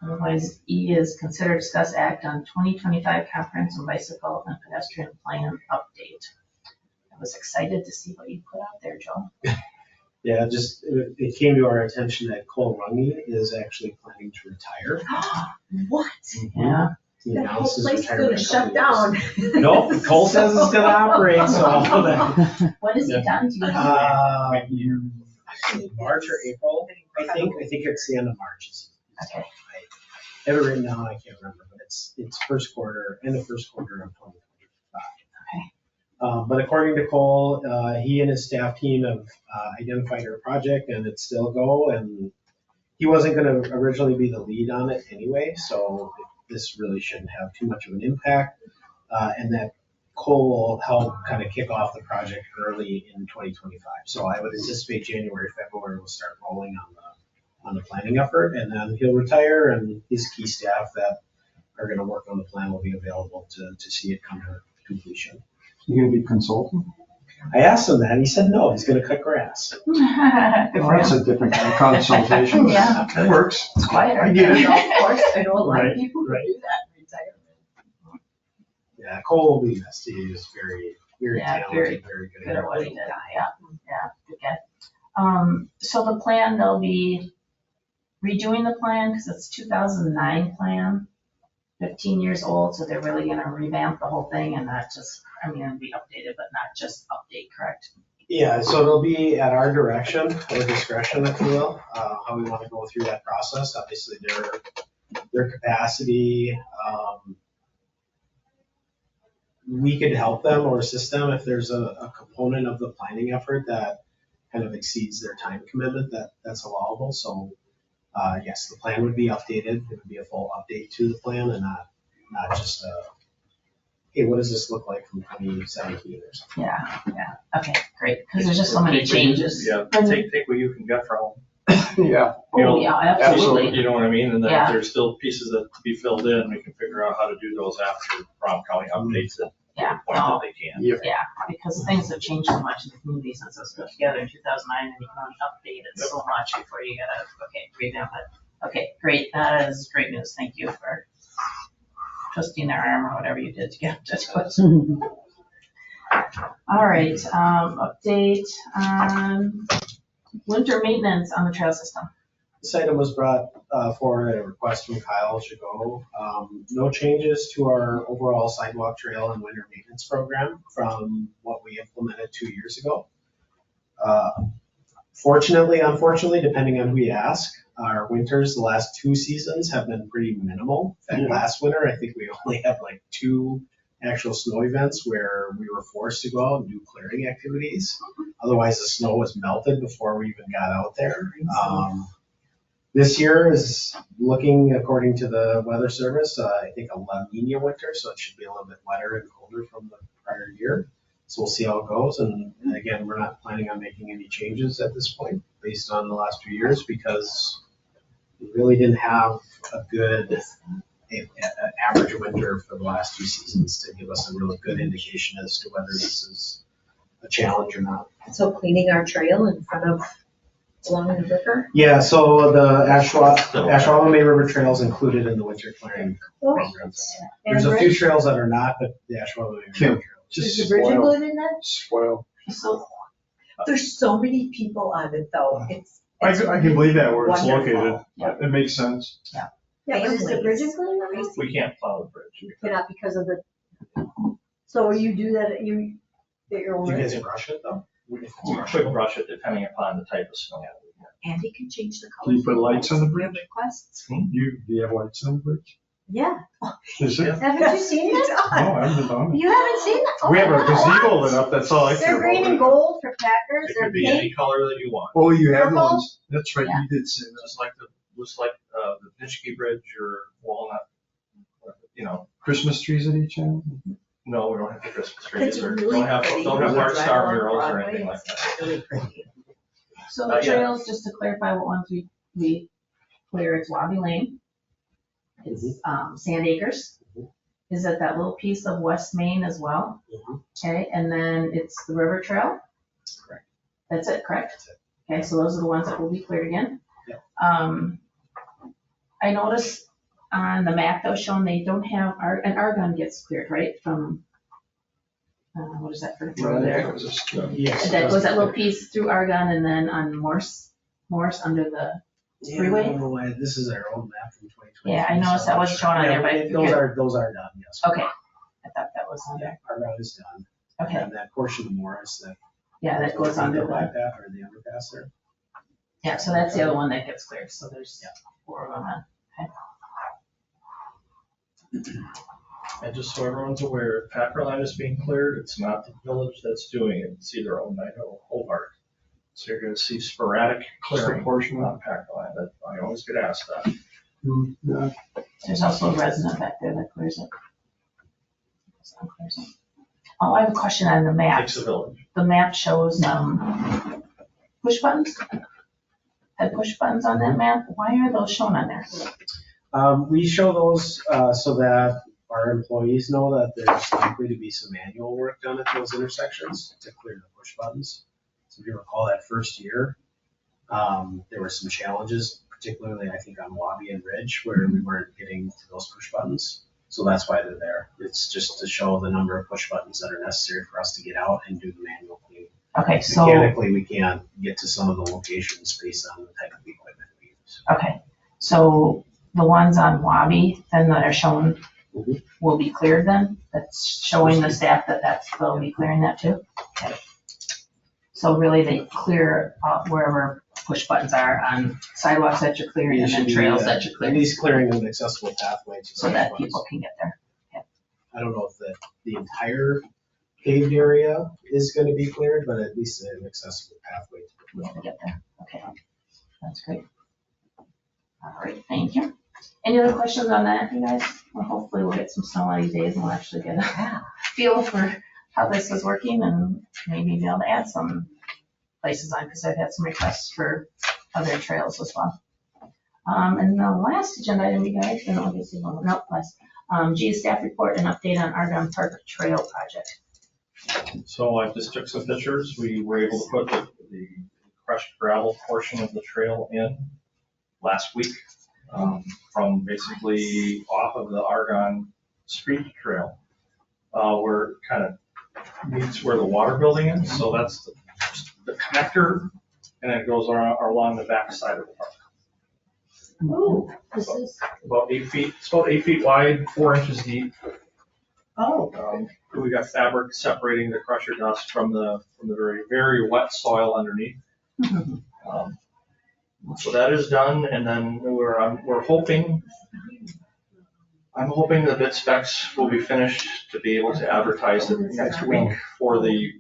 Otherwise, E is consider, discuss, act on 2025 comprehensive bicycle and pedestrian plan update. I was excited to see what you put out there, Joe. Yeah, just, it came to our attention that Cole Runge is actually planning to retire. What? Yeah. He That whole announced his place is retirement gonna a shut couple down. years. Nope, Cole says it's gonna operate, so. What has he done? Do you know? March or April, I think it's the end of March. Okay. I have it written down, I can't remember, but it's end of first quarter of 2025. But according to Cole, he and his staff team have identified our project and it's still go, and he wasn't gonna originally be the lead on it anyway, so this really shouldn't have too much of an impact. And that Cole will help kind of kick off the project early in 2025. So I would anticipate January, February, we'll start rolling on the planning effort, and then he'll retire, and his key staff that are gonna work on the plan will be available to see it come to completion. You gonna be consulting? I asked him that, and he said no, he's gonna cut grass. Good Well, for that's him. a different kind of consultation. Yeah. It works. It's quieter. I get it. Of course, I know a lot Right, of people who right. do that in retirement. Yeah, Cole will be missed. He is very, very Yeah, talented, very good Good at at what he everything. did. Yeah, good guy. So the plan, they'll be redoing the plan because it's 2009 plan, 15 years old, so they're really gonna revamp the whole thing and not just, it'll be updated, but not just update, correct? Yeah, so it'll be at our direction or discretion, if you will, how we want to go through that process. Obviously, their capacity, we could help them or assist them if there's a component of the planning effort that kind of exceeds their time commitment, that's allowable. So, yes, the plan would be updated. It would be a full update to the plan and not just hey, what does this look like from 2017 or something? Yeah, okay, great, because there's just so many changes. Yeah, take what you can get from Yeah. Oh, yeah, absolutely. You know what I mean? And then Yeah. if there's still pieces that to be filled in, we can figure out how to do those after Brown County updates it to Yeah, the point that they can. Yeah, because things have changed so much in the community since it was put together in 2009, and you can only update it so much before you gotta, revamp it. Okay, great, that is great news, thank you for twisting their arm or whatever you did to get to it. All right, update on winter maintenance on the trail system. This item was brought forward at a request from Kyle Chagot. No changes to our overall sidewalk trail and winter maintenance program from what we implemented 2 years ago. Fortunately, unfortunately, depending on who you ask, our winters, the last 2 seasons have been pretty minimal. In fact, last winter, I think we only had like 2 actual snow events where we were forced to go out and do clearing activities. Otherwise, the snow was melted before we even got out there. This year is looking, according to the weather service, I think a La Nina winter, so it should be a little bit wetter and colder from the prior year. So we'll see how it goes. And again, we're not planning on making any changes at this point based on the last few years because we really didn't have a good average winter for the last 2 seasons to give us a really good indication as to whether this is a challenge or not. So cleaning our trail in front of, along the river? Yeah, so the Ashwaubenon River Trail is included in the winter clearing programs. There's a few trails that are not, but the Ashwaubenon River Trail. Is the bridge included in that? Spoil. So, There's so many people on it though. I can believe that where it's wonderful. located. It makes sense. Yeah, but is the bridge Families. included in that? We can't plow the bridge. Cannot because of the, so you do that, you get your own. Do you guys brush it though? We could brush it depending upon the type of snow. Andy can change the color. Do you put lights on the bridge? Requests. Do you have lights on the bridge? Yeah, Is it? haven't you seen that? No, I haven't been on it. You haven't seen that? Oh We have my a God. gazebo lit up, that's all I care They're about. green and gold for Packers, It they're could be pink. any color that you want, Oh, you have Purple? ones, that's right, you did say that. just like the Pitchkey Bridge or Walnut, Christmas trees at each end? No, we don't have the Christmas It's trees or really don't have pretty. Heart Drive Star along murals or Broadway, anything like it's that. Really pretty. so the Not yet. trails, just to clarify what ones we clear, it's Wabi Lane. It's, Sand Acres. Is it that little piece of West Main as well? Okay, and then it's the River Trail? Correct. That's it, correct? That's it. Okay, so those are the ones that will be cleared again. Yep. I noticed on the map that was shown, they don't have, and Argonne gets cleared, right, from, what is that for road there? Yes. That goes that little piece through Argonne and then on Morse under the, freeway? Yeah, this is our old map from 2020. yeah, I noticed that wasn't shown on there, but I Those are done, yes. okay. I thought that was on there. Our route is done. Okay, And that portion of Morris that. yeah, that goes under the the, bypass or the underpass there. yeah, so that's the other one that gets cleared, so there's 4 of them on. And just so everyone's aware, Packerland is being cleared, it's not the village that's doing it, it's either Oneida or Hobart. So you're gonna see sporadic clearing portion on Packerland, that I always get asked that. Yeah. There's also a resident back there that clears it. Oh, I have a question on the map. Takes the village. The map shows, push buttons? Had push buttons on that map? Why are those shown on there? We show those so that our employees know that there's likely to be some manual work done at those intersections to clear the push buttons. So if you recall that first year, there were some challenges, particularly I think on Wabi and Ridge, where we weren't getting to those push buttons. So that's why they're there. It's just to show the number of push buttons that are necessary for us to get out and do the manual cleaning. Okay, so, Mechanically, we can't get to some of the locations based on the type of equipment we use. okay, so the ones on Wabi, then that are shown will be cleared then? That's showing the staff that they'll be clearing that too? Okay. So really they clear wherever push buttons are on sidewalks that you're clearing and then trails that you're At clearing, least clearing an accessible pathway to so that sidewalks. people can get there. I don't know if the entire paved area is going to be cleared, but at least an accessible pathway to the We have to get there, okay, that's great. All right, thank you. Any other questions on that, you guys? Well, hopefully we'll get some snow one of these days and we'll actually get a feel for how this is working and maybe be able to add some places on, because I've had some requests for other trails as well. And the last agenda item, you guys, and obviously, G staff report and update on Argonne Park Trail project. So I just took some pictures. We were able to put the crushed gravel portion of the trail in last week, from basically off of the Argonne Street Trail, where it kind of meets where the water building is. So that's the connector, and it goes along the back side of the park. Ooh, this is, About 8 feet, it's about 8 feet wide, 4 inches deep. oh, We got fabric separating the crusher dust from the very, very wet soil underneath. So that is done, and then we're hoping, I'm hoping the bid specs will be finished to be able to advertise it next week for the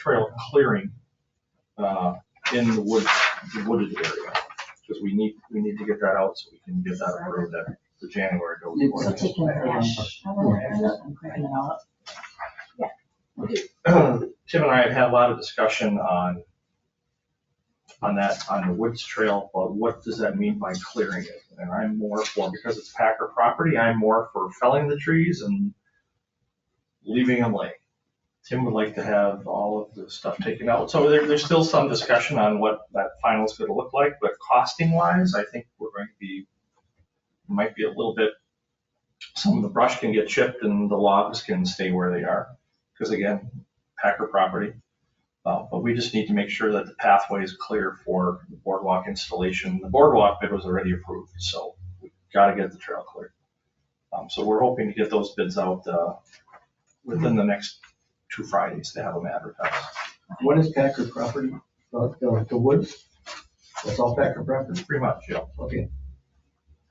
trail clearing in the wooded area. Because we need to get that out so we can get that approved at the January. So taking the ash out of there and clearing it all up. Tim and I have had a lot of discussion on the woods trail, but what does that mean by clearing it? And I'm more for, because it's Packer property, I'm more for felling the trees and leaving them lay. Tim would like to have all of the stuff taken out. So there's still some discussion on what that final is gonna look like, but costing wise, I think might be a little bit, some of the brush can get chipped and the logs can stay where they are. Because again, Packer property. But we just need to make sure that the pathway is clear for the boardwalk installation. The boardwalk bid was already approved, so we've got to get the trail cleared. So we're hoping to get those bids out within the next 2 Fridays to have them advertised. What is Packer property? The woods? That's all Packer property? Pretty much, yeah. Okay.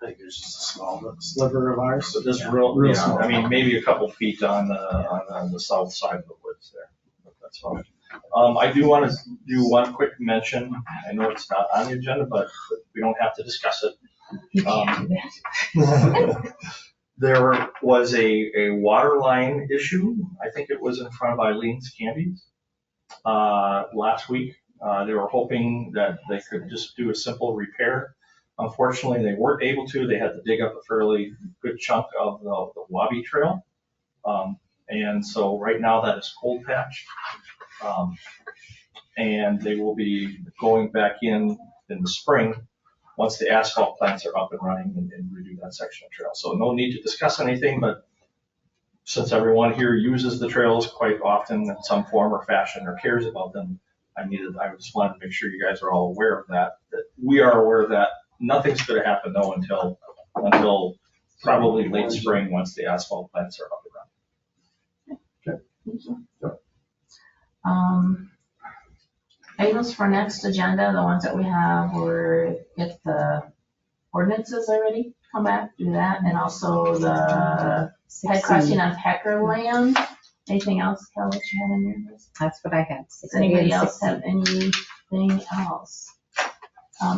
I think there's just a small sliver of ours. So just Yeah, real real yeah, small. I mean, maybe a couple feet on the south side of the woods there. But that's fine. I do want to do one quick mention. I know it's not on the agenda, but we don't have to discuss it. You can't do that. There was a water line issue. I think it was in front of Eileen's Candies last week. They were hoping that they could just do a simple repair. Unfortunately, they weren't able to. They had to dig up a fairly good chunk of the Wabi Trail. And so right now that is cold patched. And they will be going back in the spring once the asphalt plants are up and running and redo that section of trail. So no need to discuss anything, but since everyone here uses the trails quite often in some form or fashion or cares about them, I just wanted to make sure you guys are all aware of that we are aware of that. Nothing's going to happen though until probably late spring once the asphalt plants are up and running. Thank you. Items for next agenda, the ones that we have were if the ordinances already come back, do that, and also the head question on Packerland. Anything else, Kel, that you have in your list? That's what I had. Does anybody else have anything else?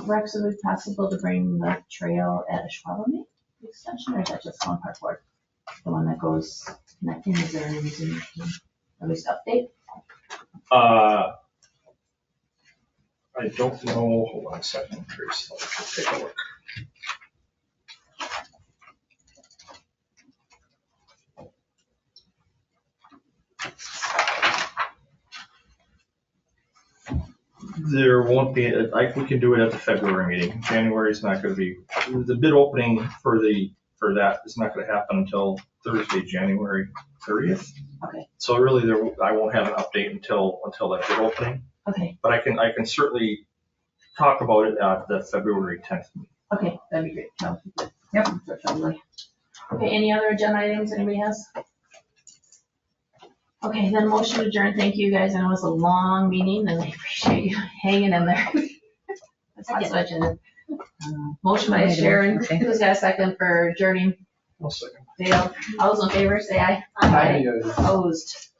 Rex, would it be possible to bring the trail at Ashwaubenon extension, or is that just one part board? The one that goes connecting, is there any reason, at least update? I don't know, hold on a second, Trace, let's take a look. There won't be, we can do it at the February meeting. January is not going to be, the bid opening for that is not going to happen until Thursday, January 30th. Okay. So really, I won't have an update until that bid opening. Okay, But I can certainly talk about it at the February 10th meeting. okay, that'd be great. Yep. Okay, any other agenda items anybody has? Okay, then motion to adjourn. Thank you guys. I know it was a long meeting and I appreciate you hanging in there. That's not so agenda. Motion by Sharon, Okay. who's got a second for adjourning? One second. Dale, all those in favor, say aye. Aye. Opposed?